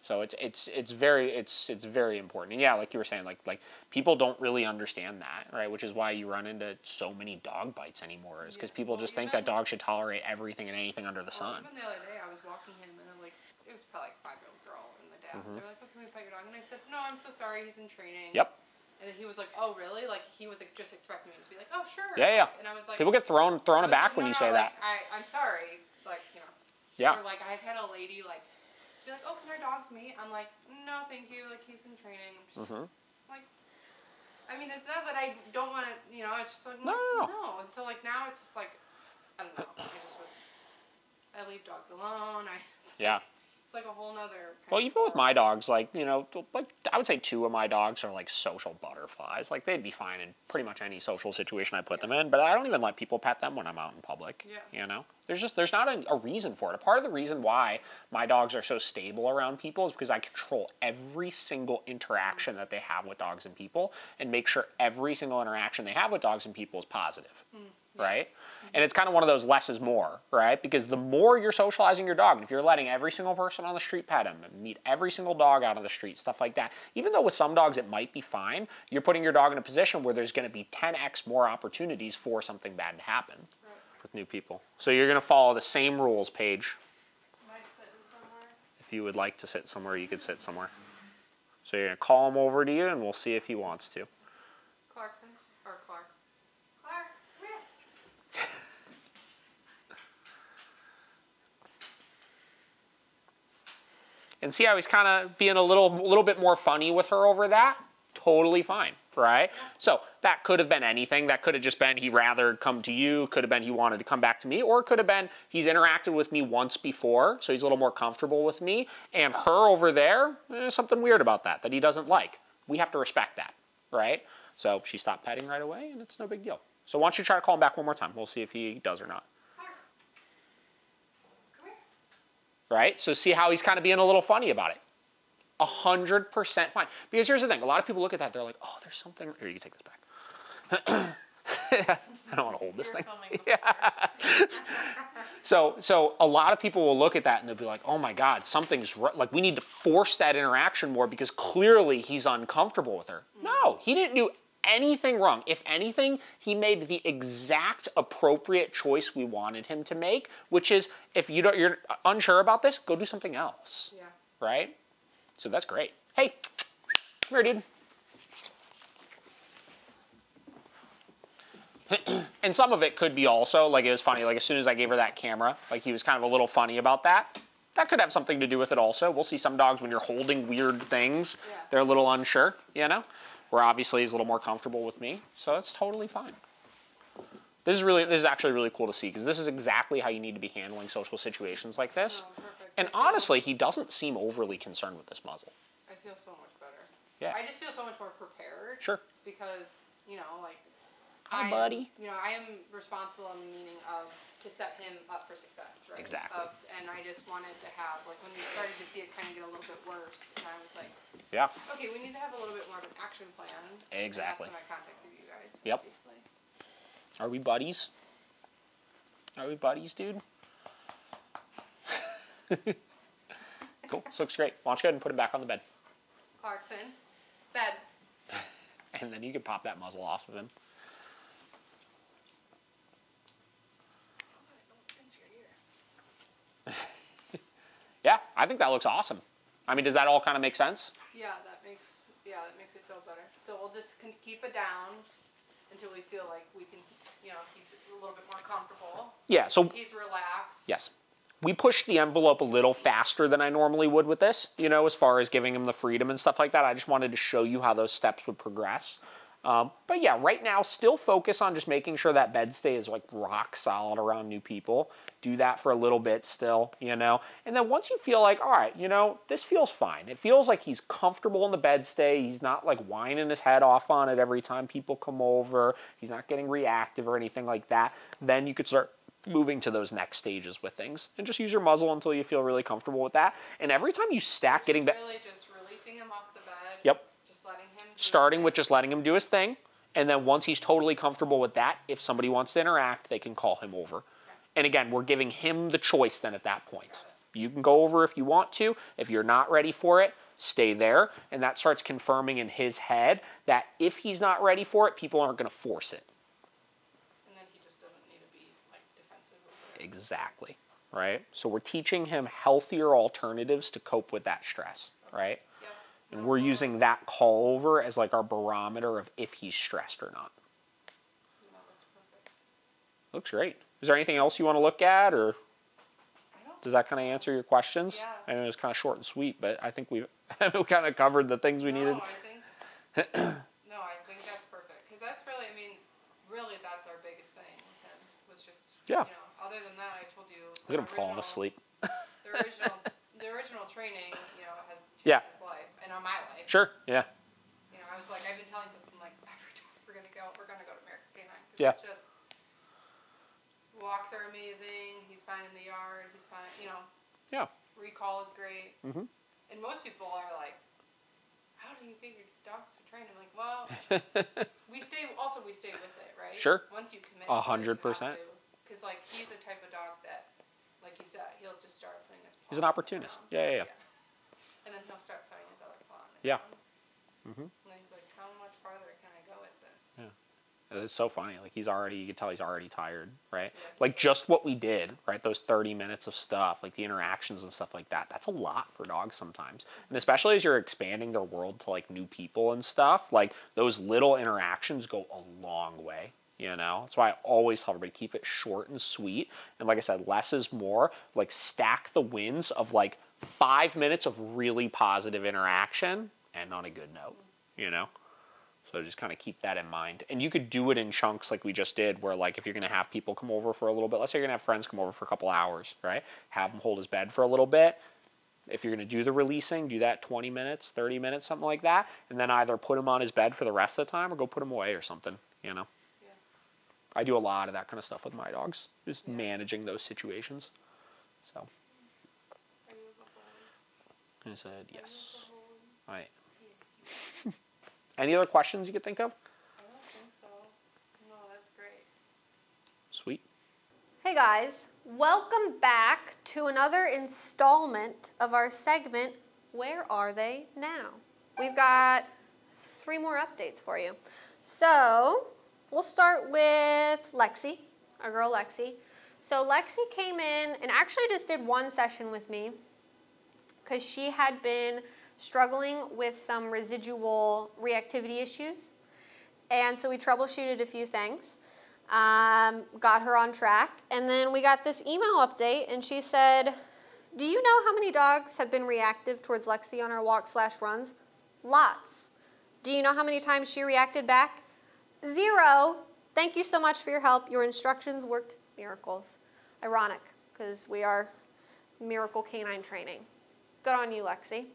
So it's very important. And yeah, like you were saying, like people don't really understand that, right? Which is why you run into so many dog bites anymore, is because people just think that dogs should tolerate everything and anything under the sun. Even the other day, I was walking him and I'm like, it was probably like a 5-year-old girl and the dad. Mm-hmm. They're like, oh, can we pet your dog? And I said, no, I'm so sorry, he's in training. Yep. And then he was like, oh, really? Like, he was like, just expecting me to be like, oh, sure. Yeah. And I was like, people get thrown aback when you say that. I'm sorry. Like, you know. Yeah. Or like, I've had a lady like, be like, oh, can our dogs meet? I'm like, no, thank you. Like, he's in training. I'm just, like, I mean, it's not that I don't want to, you know, it's just like, no. And so, like, now it's just like, I don't know. I leave dogs alone. Yeah. It's like a whole nother. Well, even with my dogs, like, you know, like I would say 2 of my dogs are like social butterflies. Like they'd be fine in pretty much any social situation I put them in, but I don't even let people pet them when I'm out in public. Yeah. You know, there's not a reason for it. A part of the reason why my dogs are so stable around people is because I control every single interaction that they have with dogs and people, and make sure every single interaction they have with dogs and people is positive. Right? And it's kind of one of those less is more, right? Because the more you're socializing your dog, and if you're letting every single person on the street pet him, and meet every single dog out on the street, stuff like that, even though with some dogs it might be fine, you're putting your dog in a position where there's going to be 10x more opportunities for something bad to happen with new people. So you're going to follow the same rules, Paige. Am I sitting somewhere? If you would like to sit somewhere, you could sit somewhere. So you're going to call him over to you, and we'll see if he wants to. Clarkson or Clark? Clark, come here. And see how he's kind of being a little bit more funny with her over that? Totally fine, right? So that could have been anything. That could have just been he rather come to you, could have been he wanted to come back to me, or it could have been he's interacted with me once before, so he's a little more comfortable with me, and her over there, there's something weird about that he doesn't like. We have to respect that, right? So she stopped petting right away, and it's no big deal. So why don't you try to call him back one more time? We'll see if he does or not. Right? So see how he's kind of being a little funny about it. 100% fine. Because here's the thing. A lot of people look at that. They're like, oh, there's something. Here, you can take this back. I don't want to hold this thing. Yeah. So a lot of people will look at that and they'll be like, oh my God, something's like we need to force that interaction more because clearly he's uncomfortable with her. No, he didn't do anything wrong. If anything, he made the exact appropriate choice we wanted him to make, which is if you're unsure about this, go do something else. Yeah. Right? So that's great. Hey, come here, dude. And some of it could be also, like it was funny, like as soon as I gave her that camera, like he was kind of a little funny about that. That could have something to do with it also. We'll see some dogs when you're holding weird things, they're a little unsure, you know? Where obviously he's a little more comfortable with me, so it's totally fine. This is actually really cool to see because this is exactly how you need to be handling social situations like this. Oh, perfect. And honestly, he doesn't seem overly concerned with this muzzle. I feel so much better. Yeah. I just feel so much more prepared. Sure. Because, you know, like, Hi, buddy. You know, I am responsible in the meaning of to set him up for success, right? Exactly. And I just wanted to have, like, when we started to see it kind of get a little bit worse, and I was like, yeah. okay, we need to have a little bit more of an action plan. Exactly. And that's when I contacted you guys. Yep. Obviously. Are we buddies? Are we buddies, dude? Cool. This looks great. Why don't you go ahead and put him back on the bed? Clarkson, bed. And then you can pop that muzzle off of him. Yeah, I think that looks awesome. I mean, does that all kind of make sense? Yeah, that makes it feel better. So we'll just keep it down until we feel like we can, you know, he's a little bit more comfortable. Yeah, so he's relaxed. Yes. We pushed the envelope a little faster than I normally would with this, you know, as far as giving him the freedom and stuff like that. I just wanted to show you how those steps would progress. But yeah, right now, still focus on just making sure that bed stay is like rock solid around new people. Do that for a little bit still, you know. And then once you feel like, all right, you know, this feels fine. It feels like he's comfortable in the bed stay. He's not like whining his head off on it every time people come over. He's not getting reactive or anything like that. Then you could start moving to those next stages with things. And just use your muzzle until you feel really comfortable with that. And every time you stack getting back... Really just releasing him off the bed. Yep. Just letting him starting with just letting him do his thing, and then once he's totally comfortable with that, if somebody wants to interact, they can call him over. Okay. And again, we're giving him the choice then at that point. You can go over if you want to. If you're not ready for it, stay there, and that starts confirming in his head that if he's not ready for it, people aren't going to force it. And then he just doesn't need to be like defensive over it. Exactly, right? So we're teaching him healthier alternatives to cope with that stress, right? And we're using that call over as like our barometer of if he's stressed or not. No, that's perfect. Looks great. Is there anything else you want to look at, or does that kind of answer your questions? Yeah. I know it was kind of short and sweet, but I think we kind of covered the things we needed. I think that's perfect. Because that's really, I mean, really that's our biggest thing with him, was just, you know, other than that, I told you. Look at him falling asleep. The original training, you know, has changed Yeah. his life and on my life. Sure. Yeah. You know, I was like, I've been telling him, like, every time we're gonna go to American Canine. Yeah. It's just, walks are amazing. He's fine in the yard. He's fine, you know. Yeah. Recall is great. Mm-hmm. And most people are like, how do you figure dogs to train? I'm like, well, we stay with it, right? Sure. Once you commit 100%. Because, like, he's the type of dog that, like you said, he'll just start putting his paw He's an opportunist. around. Yeah. And then he'll start putting his other paw on the Yeah. ground. Mm-hmm. And then he's like, how much farther can I go with this? It's so funny. Like you can tell he's already tired, right? Yeah. Like just what we did, right? Those 30 minutes of stuff, like the interactions and stuff like that. That's a lot for dogs sometimes. And especially as you're expanding their world to like new people and stuff, like those little interactions go a long way, you know? That's why I always tell everybody, keep it short and sweet. And like I said, less is more. Like stack the wins of like 5 minutes of really positive interaction and on a good note, you know? So just kind of keep that in mind. And you could do it in chunks like we just did, where like if you're going to have people come over for a little bit, let's say you're going to have friends come over for a couple hours, right? Have them hold his bed for a little bit. If you're going to do the releasing, do that 20 minutes, 30 minutes, something like that. And then either put him on his bed for the rest of the time or go put him away or something, you know? Yeah. I do a lot of that kind of stuff with my dogs, just managing those situations. So. Are you a bully? I said yes. Are you a bully? All right. Yes. Any other questions you could think of? I don't think so. No, that's great. Sweet. Hey guys, welcome back to another installment of our segment, Where Are They Now? We've got 3 more updates for you. So, we'll start with Lexi, our girl Lexi. So Lexi came in and actually just did 1 session with me because she had been struggling with some residual reactivity issues. And so we troubleshooted a few things, got her on track, and then we got this email update and she said, do you know how many dogs have been reactive towards Lexi on our walks/runs? Lots. Do you know how many times she reacted back? 0. Thank you so much for your help. Your instructions worked miracles. Ironic, because we are miracle canine training. Good on you, Lexi.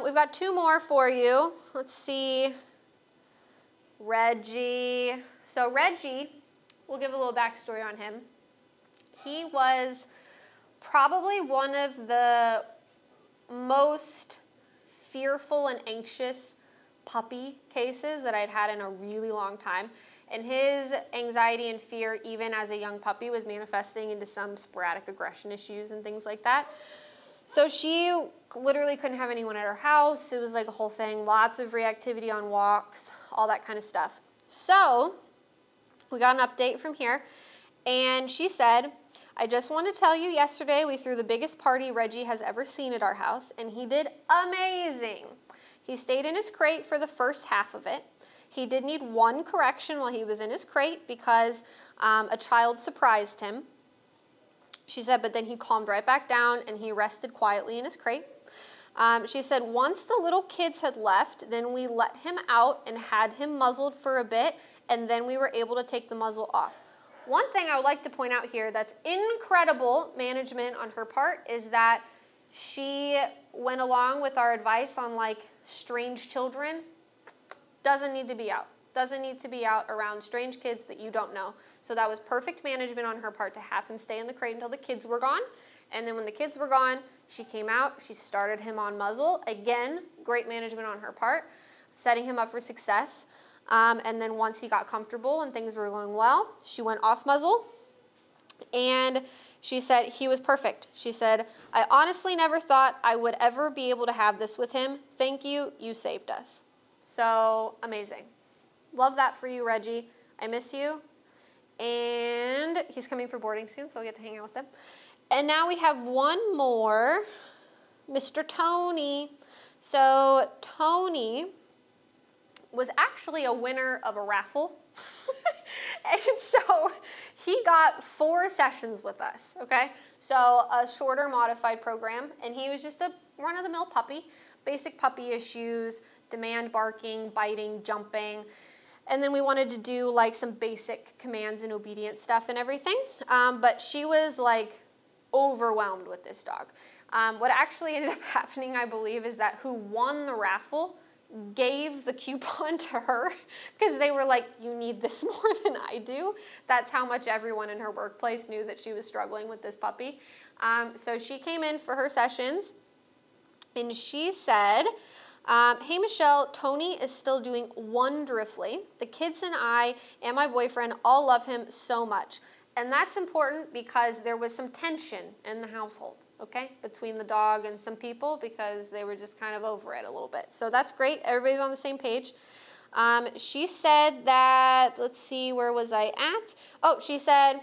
We've got 2 more for you. Let's see. Reggie. So Reggie, we'll give a little backstory on him. He was probably one of the most fearful and anxious puppy cases that I'd had in a really long time. And his anxiety and fear, even as a young puppy, was manifesting into some sporadic aggression issues and things like that. So she literally couldn't have anyone at her house. It was like a whole thing. Lots of reactivity on walks, all that kind of stuff. So we got an update from here. And she said, I just want to tell you, yesterday we threw the biggest party Reggie has ever seen at our house. And he did amazing. He stayed in his crate for the first half of it. He did need 1 correction while he was in his crate because a child surprised him. She said, but then he calmed right back down and he rested quietly in his crate. She said, once the little kids had left, then we let him out and had him muzzled for a bit, and then we were able to take the muzzle off. One thing I would like to point out here that's incredible management on her part is that she went along with our advice on like strange children. Doesn't need to be out. Doesn't need to be out around strange kids that you don't know. So that was perfect management on her part to have him stay in the crate until the kids were gone. And then when the kids were gone, she came out, she started him on muzzle. Again, great management on her part, setting him up for success. And then once he got comfortable and things were going well, she went off muzzle. And she said he was perfect. She said, I honestly never thought I would ever be able to have this with him. Thank you, you saved us. So amazing. Love that for you, Reggie. I miss you. And he's coming for boarding soon, so I'll get to hang out with him. And now we have 1 more, Mr. Tony. So Tony was actually a winner of a raffle. And so he got 4 sessions with us, okay? So a shorter modified program, and he was just a run-of-the-mill puppy, basic puppy issues, demand barking, biting, jumping. And then we wanted to do like some basic commands and obedience stuff and everything. But she was like overwhelmed with this dog. What actually ended up happening, I believe, is that who won the raffle gave the coupon to her because they were like, you need this more than I do. That's how much everyone in her workplace knew that she was struggling with this puppy. So she came in for her sessions and she said, hey Michelle, Tony is still doing wonderfully. The kids and I and my boyfriend all love him so much. And that's important because there was some tension in the household. Okay, between the dog and some people because they were just kind of over it a little bit. So that's great. Everybody's on the same page. She said that, let's see, where was I at? Oh, she said,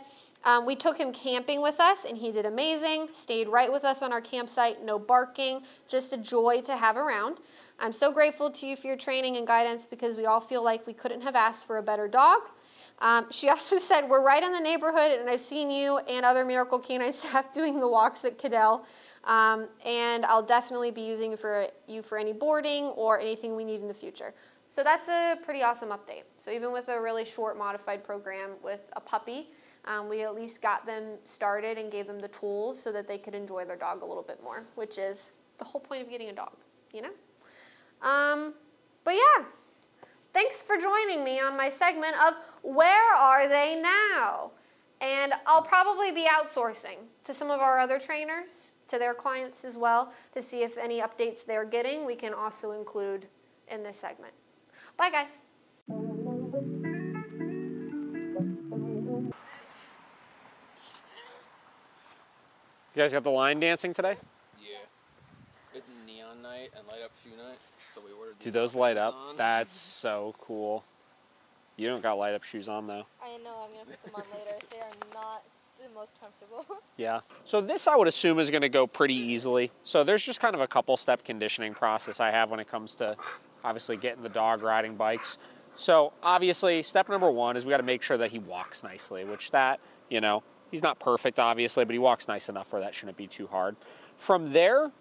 we took him camping with us and he did amazing. Stayed right with us on our campsite. No barking. Just a joy to have around. I'm so grateful to you for your training and guidance because we all feel like we couldn't have asked for a better dog. She also said, we're right in the neighborhood and I've seen you and other Miracle Canine staff doing the walks at Cadell. And I'll definitely be using you for any boarding or anything we need in the future. So that's a pretty awesome update. So even with a really short modified program with a puppy, we at least got them started and gave them the tools so that they could enjoy their dog a little bit more, which is the whole point of getting a dog, you know? But yeah. Thanks for joining me on my segment of Where Are They Now? And I'll probably be outsourcing to some of our other trainers, to their clients as well, to see if any updates they're getting we can also include in this segment. Bye, guys. You guys got the line dancing today? Yeah. It's neon night and light up shoe night. So we ordered Do those light up? That's so cool. You don't got light up shoes on though. I know, I'm going to put them on later. They are not the most comfortable. Yeah. So this I would assume is going to go pretty easily. So there's just kind of a couple step conditioning process I have when it comes to obviously getting the dog riding bikes. So obviously step number one is we got to make sure that he walks nicely, which that, you know, he's not perfect obviously, but he walks nice enough where that shouldn't be too hard. From there,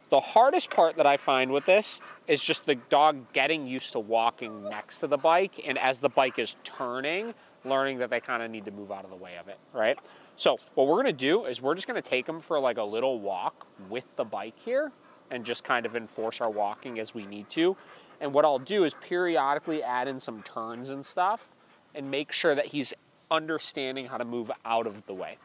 the hardest part that I find with this is just the dog getting used to walking next to the bike, and as the bike is turning, learning that they kind of need to move out of the way of it, right? So what we're gonna do is we're just gonna take him for like a little walk with the bike here and just kind of enforce our walking as we need to. And what I'll do is periodically add in some turns and stuff and make sure that he's understanding how to move out of the way.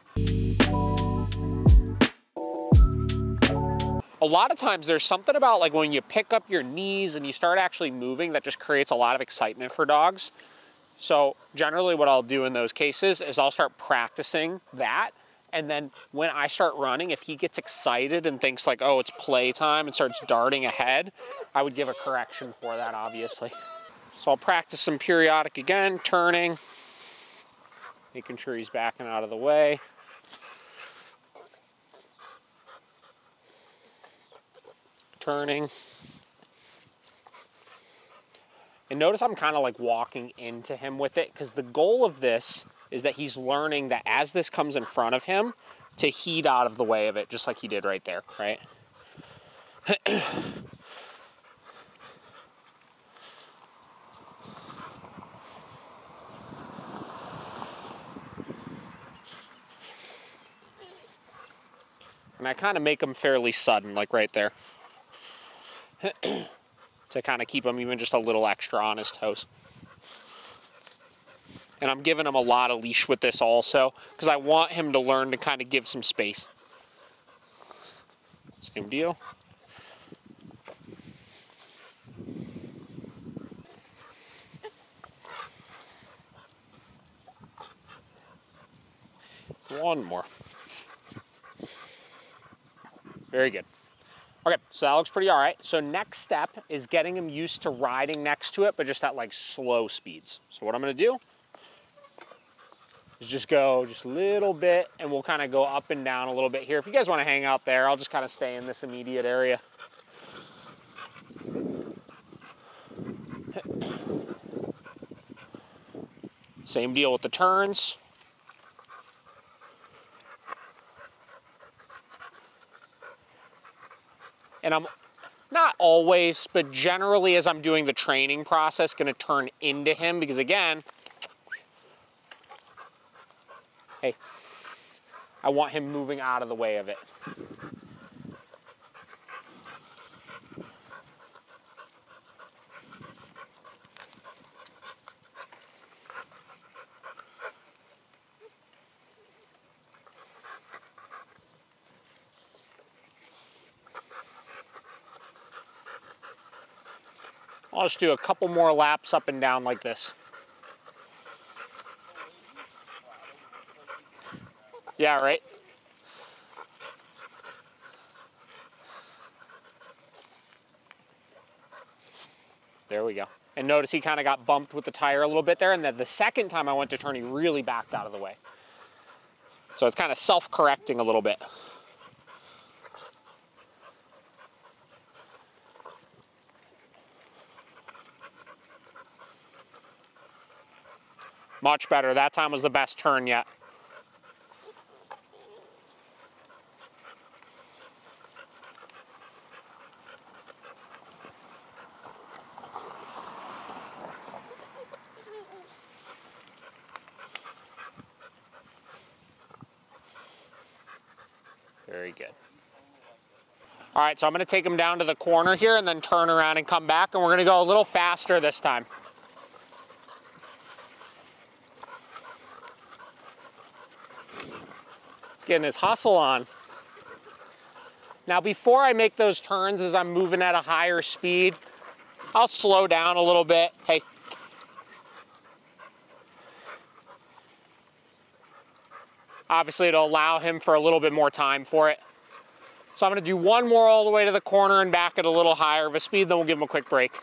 A lot of times there's something about like when you pick up your knees and you start actually moving that just creates a lot of excitement for dogs. So generally what I'll do in those cases is I'll start practicing that. And then when I start running, if he gets excited and thinks like, oh, it's playtime and starts darting ahead, I would give a correction for that, obviously. So I'll practice some periodic again, turning, making sure he's backing out of the way. Turning. And notice I'm kind of like walking into him with it because the goal of this is that he's learning that as this comes in front of him to heat out of the way of it, just like he did right there, right? And I kind of make them fairly sudden, like right there. To kind of keep him even just a little extra on his toes. And I'm giving him a lot of leash with this also, because I want him to learn to kind of give some space. Same deal. One more. Very good. Okay, so that looks pretty all right. So next step is getting him used to riding next to it, but just at like slow speeds. So what I'm gonna do is just go just a little bit, and we'll kind of go up and down a little bit here. If you guys wanna hang out there, I'll just kind of stay in this immediate area. Same deal with the turns. And I'm not always, but generally as I'm doing the training process, gonna turn into him because again, hey, I want him moving out of the way of it. I'll just do a couple more laps up and down like this. Yeah, right? There we go. And notice he kind of got bumped with the tire a little bit there, and then the second time I went to turn, he really backed out of the way. So it's kind of self-correcting a little bit. Much better. That time was the best turn yet. Very good. All right, so I'm gonna take him down to the corner here and then turn around and come back, and we're gonna go a little faster this time. Getting his hustle on. Now before I make those turns as I'm moving at a higher speed, I'll slow down a little bit. Hey. Obviously it'll allow him for a little bit more time for it. So I'm gonna do one more all the way to the corner and back at a little higher of a speed, then we'll give him a quick break.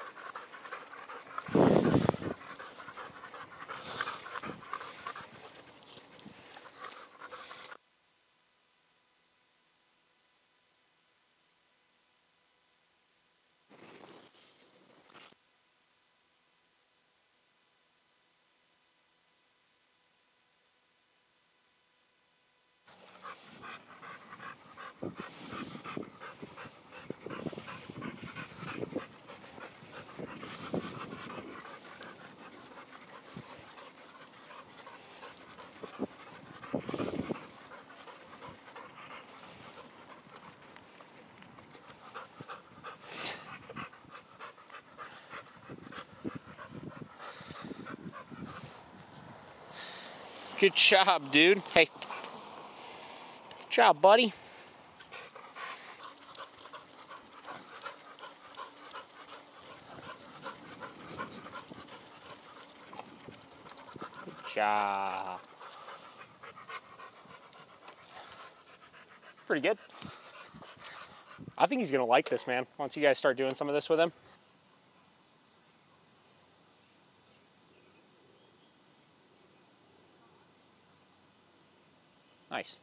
Good job, dude. Hey. Good job, buddy. Good job. Pretty good. I think he's gonna like this, man, once you guys start doing some of this with him. Nice.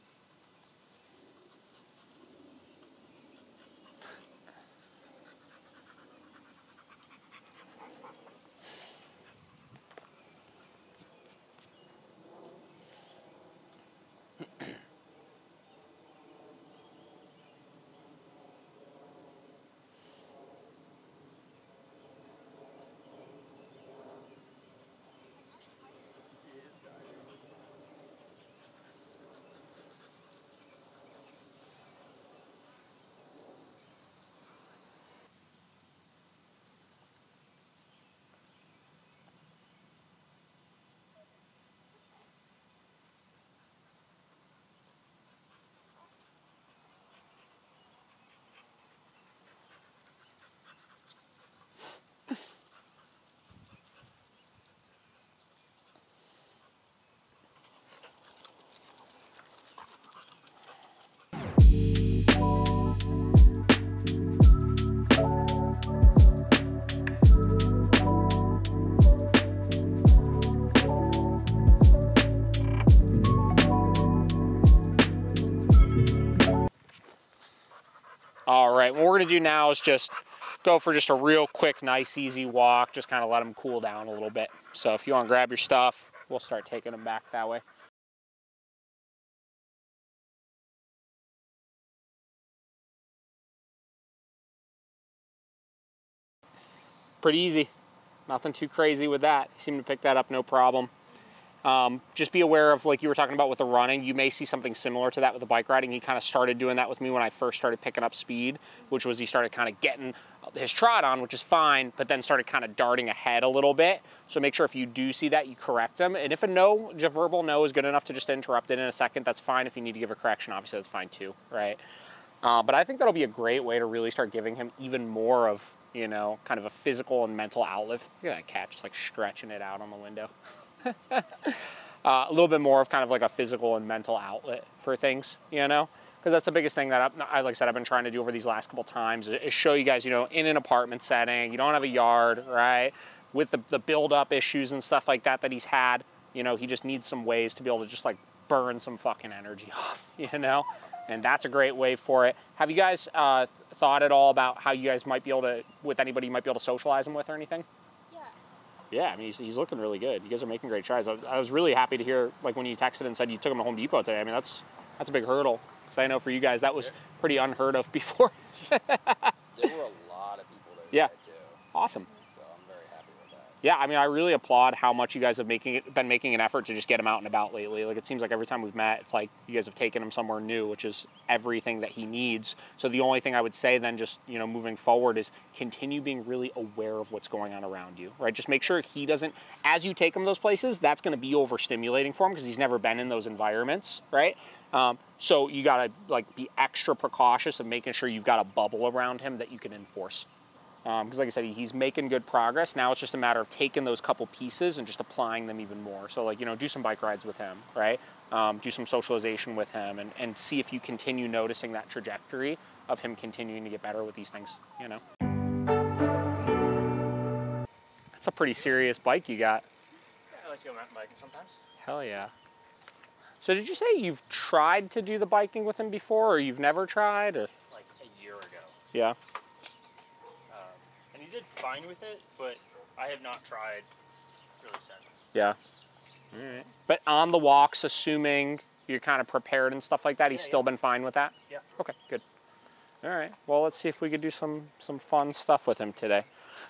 All right, what we're gonna do now is just go for just a real quick, nice, easy walk, just kind of let them cool down a little bit. So if you wanna grab your stuff, we'll start taking them back that way. Pretty easy, nothing too crazy with that. You seem to pick that up no problem. Just be aware of, like you were talking about with the running, you may see something similar to that with the bike riding. He kind of started doing that with me when I first started picking up speed, which was he started kind of getting his trot on, which is fine, but then started kind of darting ahead a little bit. So make sure if you do see that, you correct him. And if a no, just verbal no is good enough to just interrupt it in a second, that's fine. If you need to give a correction, obviously that's fine too, right? But I think that'll be a great way to really start giving him even more of you know, kind of a physical and mental outlet. Look at that cat just like stretching it out on the window. A little bit more of kind of like a physical and mental outlet for things, you know, because that's the biggest thing that like I said, I've been trying to do over these last couple times is show you guys, you know, in an apartment setting, you don't have a yard, right? With the build-up issues and stuff like that he's had, you know, he just needs some ways to be able to just like burn some fucking energy off, you know, and that's a great way for it. Have you guys thought at all about how you guys might be able to, with anybody you might be able to socialize him with or anything? Yeah, I mean, he's looking really good. You guys are making great strides. I was really happy to hear, like, when you texted and said you took him to Home Depot today. I mean, that's a big hurdle. Because I know for you guys, that was pretty unheard of before. There were a lot of people there today, too. Awesome. So I'm very happy with that. Yeah, I mean, I really applaud how much you guys have been making an effort to just get him out and about lately. Like, it seems like every time we've met, it's like you guys have taken him somewhere new, which is everything that he needs. So the only thing I would say then just, you know, moving forward is continue being really aware of what's going on around you, right? Just make sure he doesn't, as you take him those places, that's going to be overstimulating for him because he's never been in those environments, right? So you got to, like, be extra precautious of making sure you've got a bubble around him that you can enforce. Because like I said, he's making good progress. Now it's just a matter of taking those couple pieces and just applying them even more. So, like, you know, do some bike rides with him, right? Do some socialization with him and see if you continue noticing that trajectory of him continuing to get better with these things, you know? That's a pretty serious bike you got. Yeah, I like to go mountain biking sometimes. Hell yeah. So did you say you've tried to do the biking with him before, or you've never tried? Or? Like a year ago. Yeah. And he did fine with it, but I have not tried really since. Yeah. All right. But on the walks, assuming you're kind of prepared and stuff like that, he's still been fine with that? Yeah. Okay, good. All right. Well, let's see if we could do some fun stuff with him today.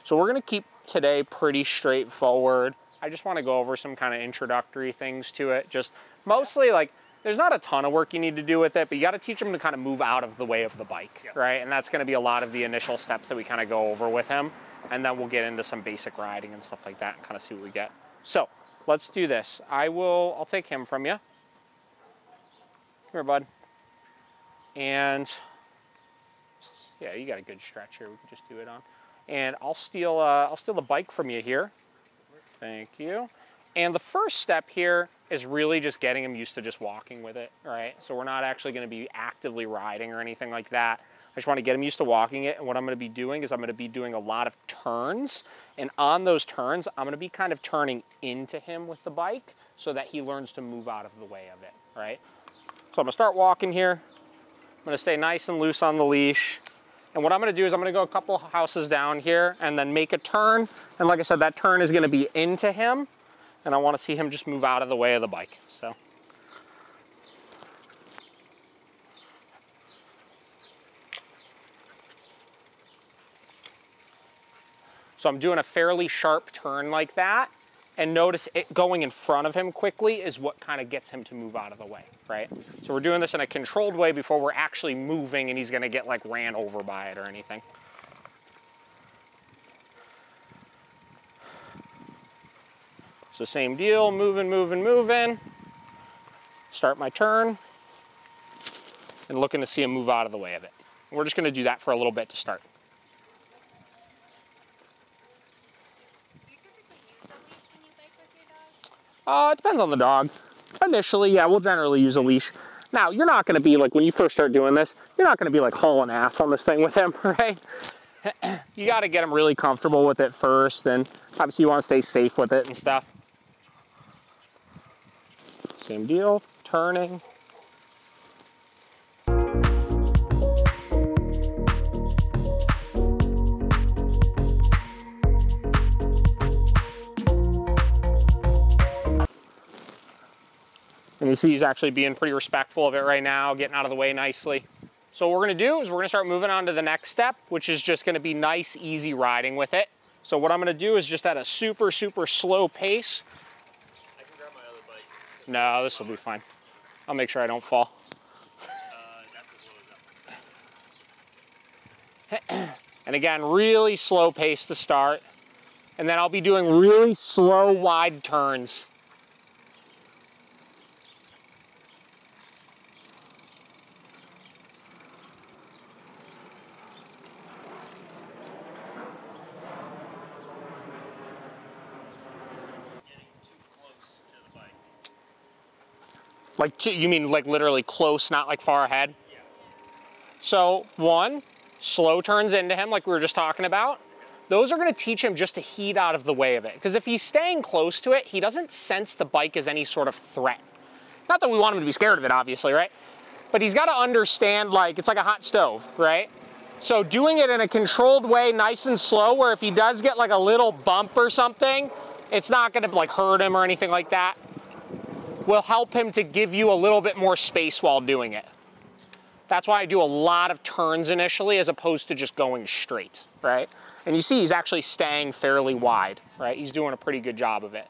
So we're going to keep today pretty straightforward. I just want to go over some kind of introductory things to it. Just mostly, like, there's not a ton of work you need to do with it, but you got to teach him to kind of move out of the way of the bike, right? And that's going to be a lot of the initial steps that we kind of go over with him. And then we'll get into some basic riding and stuff like that and kind of see what we get. So let's do this. I'll take him from you. Come here, bud. And yeah, you got a good stretch here. We can just do it on. And I'll steal the bike from you here. Thank you. And the first step here is really just getting him used to just walking with it, right? So we're not actually going to be actively riding or anything like that. I just want to get him used to walking it. And what I'm going to be doing is I'm going to be doing a lot of turns. And on those turns, I'm going to be kind of turning into him with the bike so that he learns to move out of the way of it, right? So I'm going to start walking here. I'm going to stay nice and loose on the leash. And what I'm going to do is I'm going to go a couple houses down here and then make a turn. And like I said, that turn is going to be into him. And I want to see him just move out of the way of the bike. So I'm doing a fairly sharp turn like that. And notice it going in front of him quickly is what kind of gets him to move out of the way, right? So we're doing this in a controlled way before we're actually moving and he's going to get like ran over by it or anything. So same deal, moving, moving, moving. Start my turn and looking to see him move out of the way of it. We're just going to do that for a little bit to start. It depends on the dog. Initially, yeah, we'll generally use a leash. Now, you're not going to be like, when you first start doing this, you're not going to be like hauling ass on this thing with him, right? You got to get him really comfortable with it first, and obviously you want to stay safe with it and stuff. Same deal, turning. And you see he's actually being pretty respectful of it right now, getting out of the way nicely. So what we're gonna do is we're gonna start moving on to the next step, which is just gonna be nice, easy riding with it. So what I'm gonna do is just at a super, super slow pace. I can grab my other bike. No, this will be fine. I'll make sure I don't fall. And again, really slow pace to start. And then I'll be doing really slow, wide turns. Like, you mean like literally close, not like far ahead? Yeah. So 1, slow turns into him like we were just talking about. Those are gonna teach him just to heat out of the way of it. Because if he's staying close to it, he doesn't sense the bike as any sort of threat. Not that we want him to be scared of it, obviously, right? But he's gotta understand, like, it's like a hot stove, right? So doing it in a controlled way, nice and slow, where if he does get like a little bump or something, it's not gonna like hurt him or anything like that, will help him to give you a little bit more space while doing it. That's why I do a lot of turns initially as opposed to just going straight, right? And you see he's actually staying fairly wide, right? He's doing a pretty good job of it.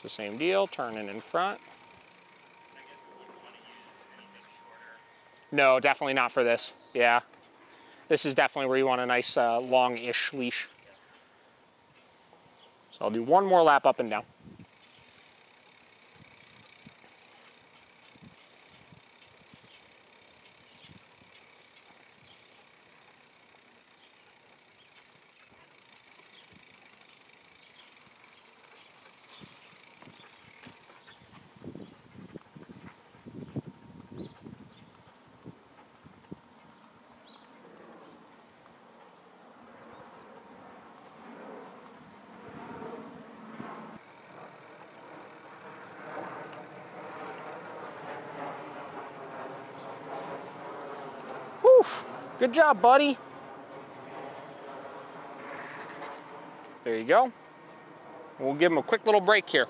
So same deal, turning in front. No, definitely not for this. Yeah. This is definitely where you want a nice long-ish leash. So I'll do one more lap up and down. Good job, buddy. There you go. We'll give him a quick little break here.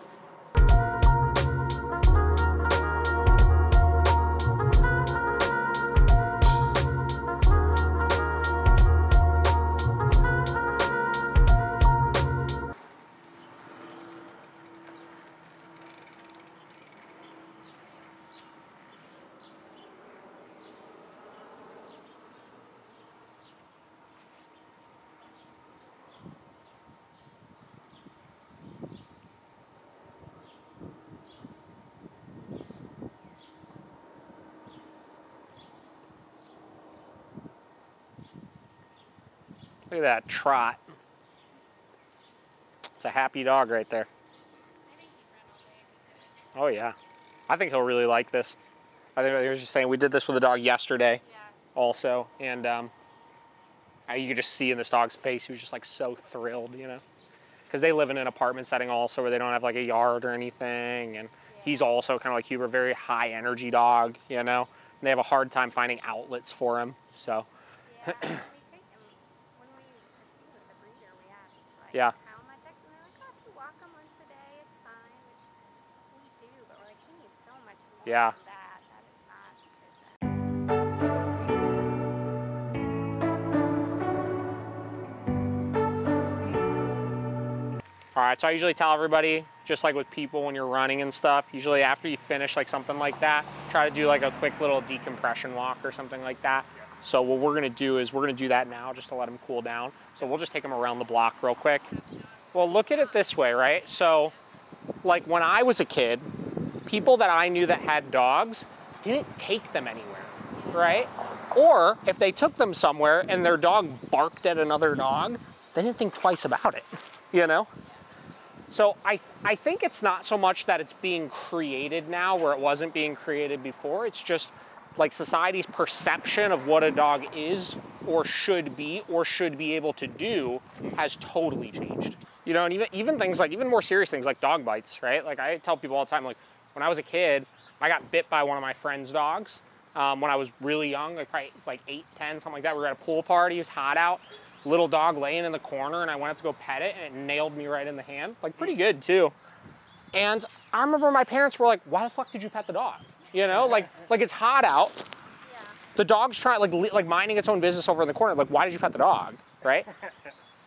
Look at that trot. It's a happy dog right there. Oh yeah. I think he'll really like this. I think I was just saying, we did this with a dog yesterday also. And you could just see in this dog's face, he was just like so thrilled, you know? Because they live in an apartment setting also where they don't have like a yard or anything. And he's also kind of like Huber, very high energy dog, you know? And they have a hard time finding outlets for him, so. Yeah. Yeah. How much X? And they're like, oh, if you walk him once a day, it's fine, which we do, but we're like, he needs so much more Yeah. than that. That is not his. All right, so I usually tell everybody, just like with people when you're running and stuff, usually after you finish like something like that, try to do like a quick little decompression walk or something like that. So what we're gonna do is we're gonna do that now just to let him cool down. So we'll just take him around the block real quick. Well, look at it this way, right? So like when I was a kid, people that I knew that had dogs didn't take them anywhere, right? Or if they took them somewhere and their dog barked at another dog, they didn't think twice about it, you know? So I think it's not so much that it's being created now where it wasn't being created before. It's just like society's perception of what a dog is or should be able to do has totally changed. You know, and even things like, even more serious things like dog bites, right? Like I tell people all the time, like when I was a kid, I got bit by one of my friend's dogs when I was really young, like probably like 8, 10, something like that. We were at a pool party, it was hot out, little dog laying in the corner, and I went up to go pet it and it nailed me right in the hand, like pretty good too. And I remember my parents were like, why the fuck did you pet the dog? You know, like it's hot out. Yeah. The dog's trying, like minding its own business over in the corner. Like, why did you pet the dog, right?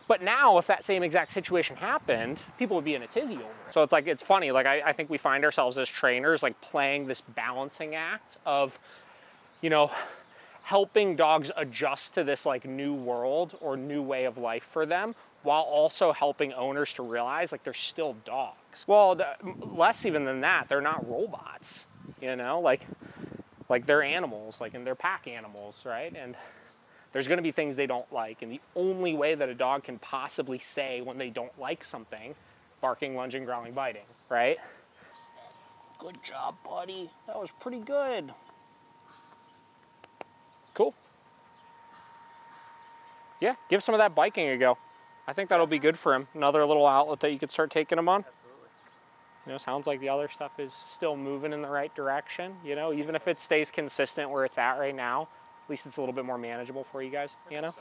But now, if that same exact situation happened, people would be in a tizzy over it. So it's like, it's funny. Like, I think we find ourselves as trainers, like playing this balancing act of, you know, helping dogs adjust to this like new world or new way of life for them, while also helping owners to realize like they're still dogs. Well, less even than that, they're not robots. You know, like they're animals, like, and they're pack animals, right? And there's gonna be things they don't like. And the only way that a dog can possibly say when they don't like something, barking, lunging, growling, biting, right? Good job, buddy. That was pretty good. Cool. Yeah, give some of that biking a go. I think that'll be good for him. Another little outlet that you could start taking him on. Absolutely. You know, sounds like the other stuff is still moving in the right direction. You know, even if it stays consistent where it's at right now, at least it's a little bit more manageable for you guys, you know? So.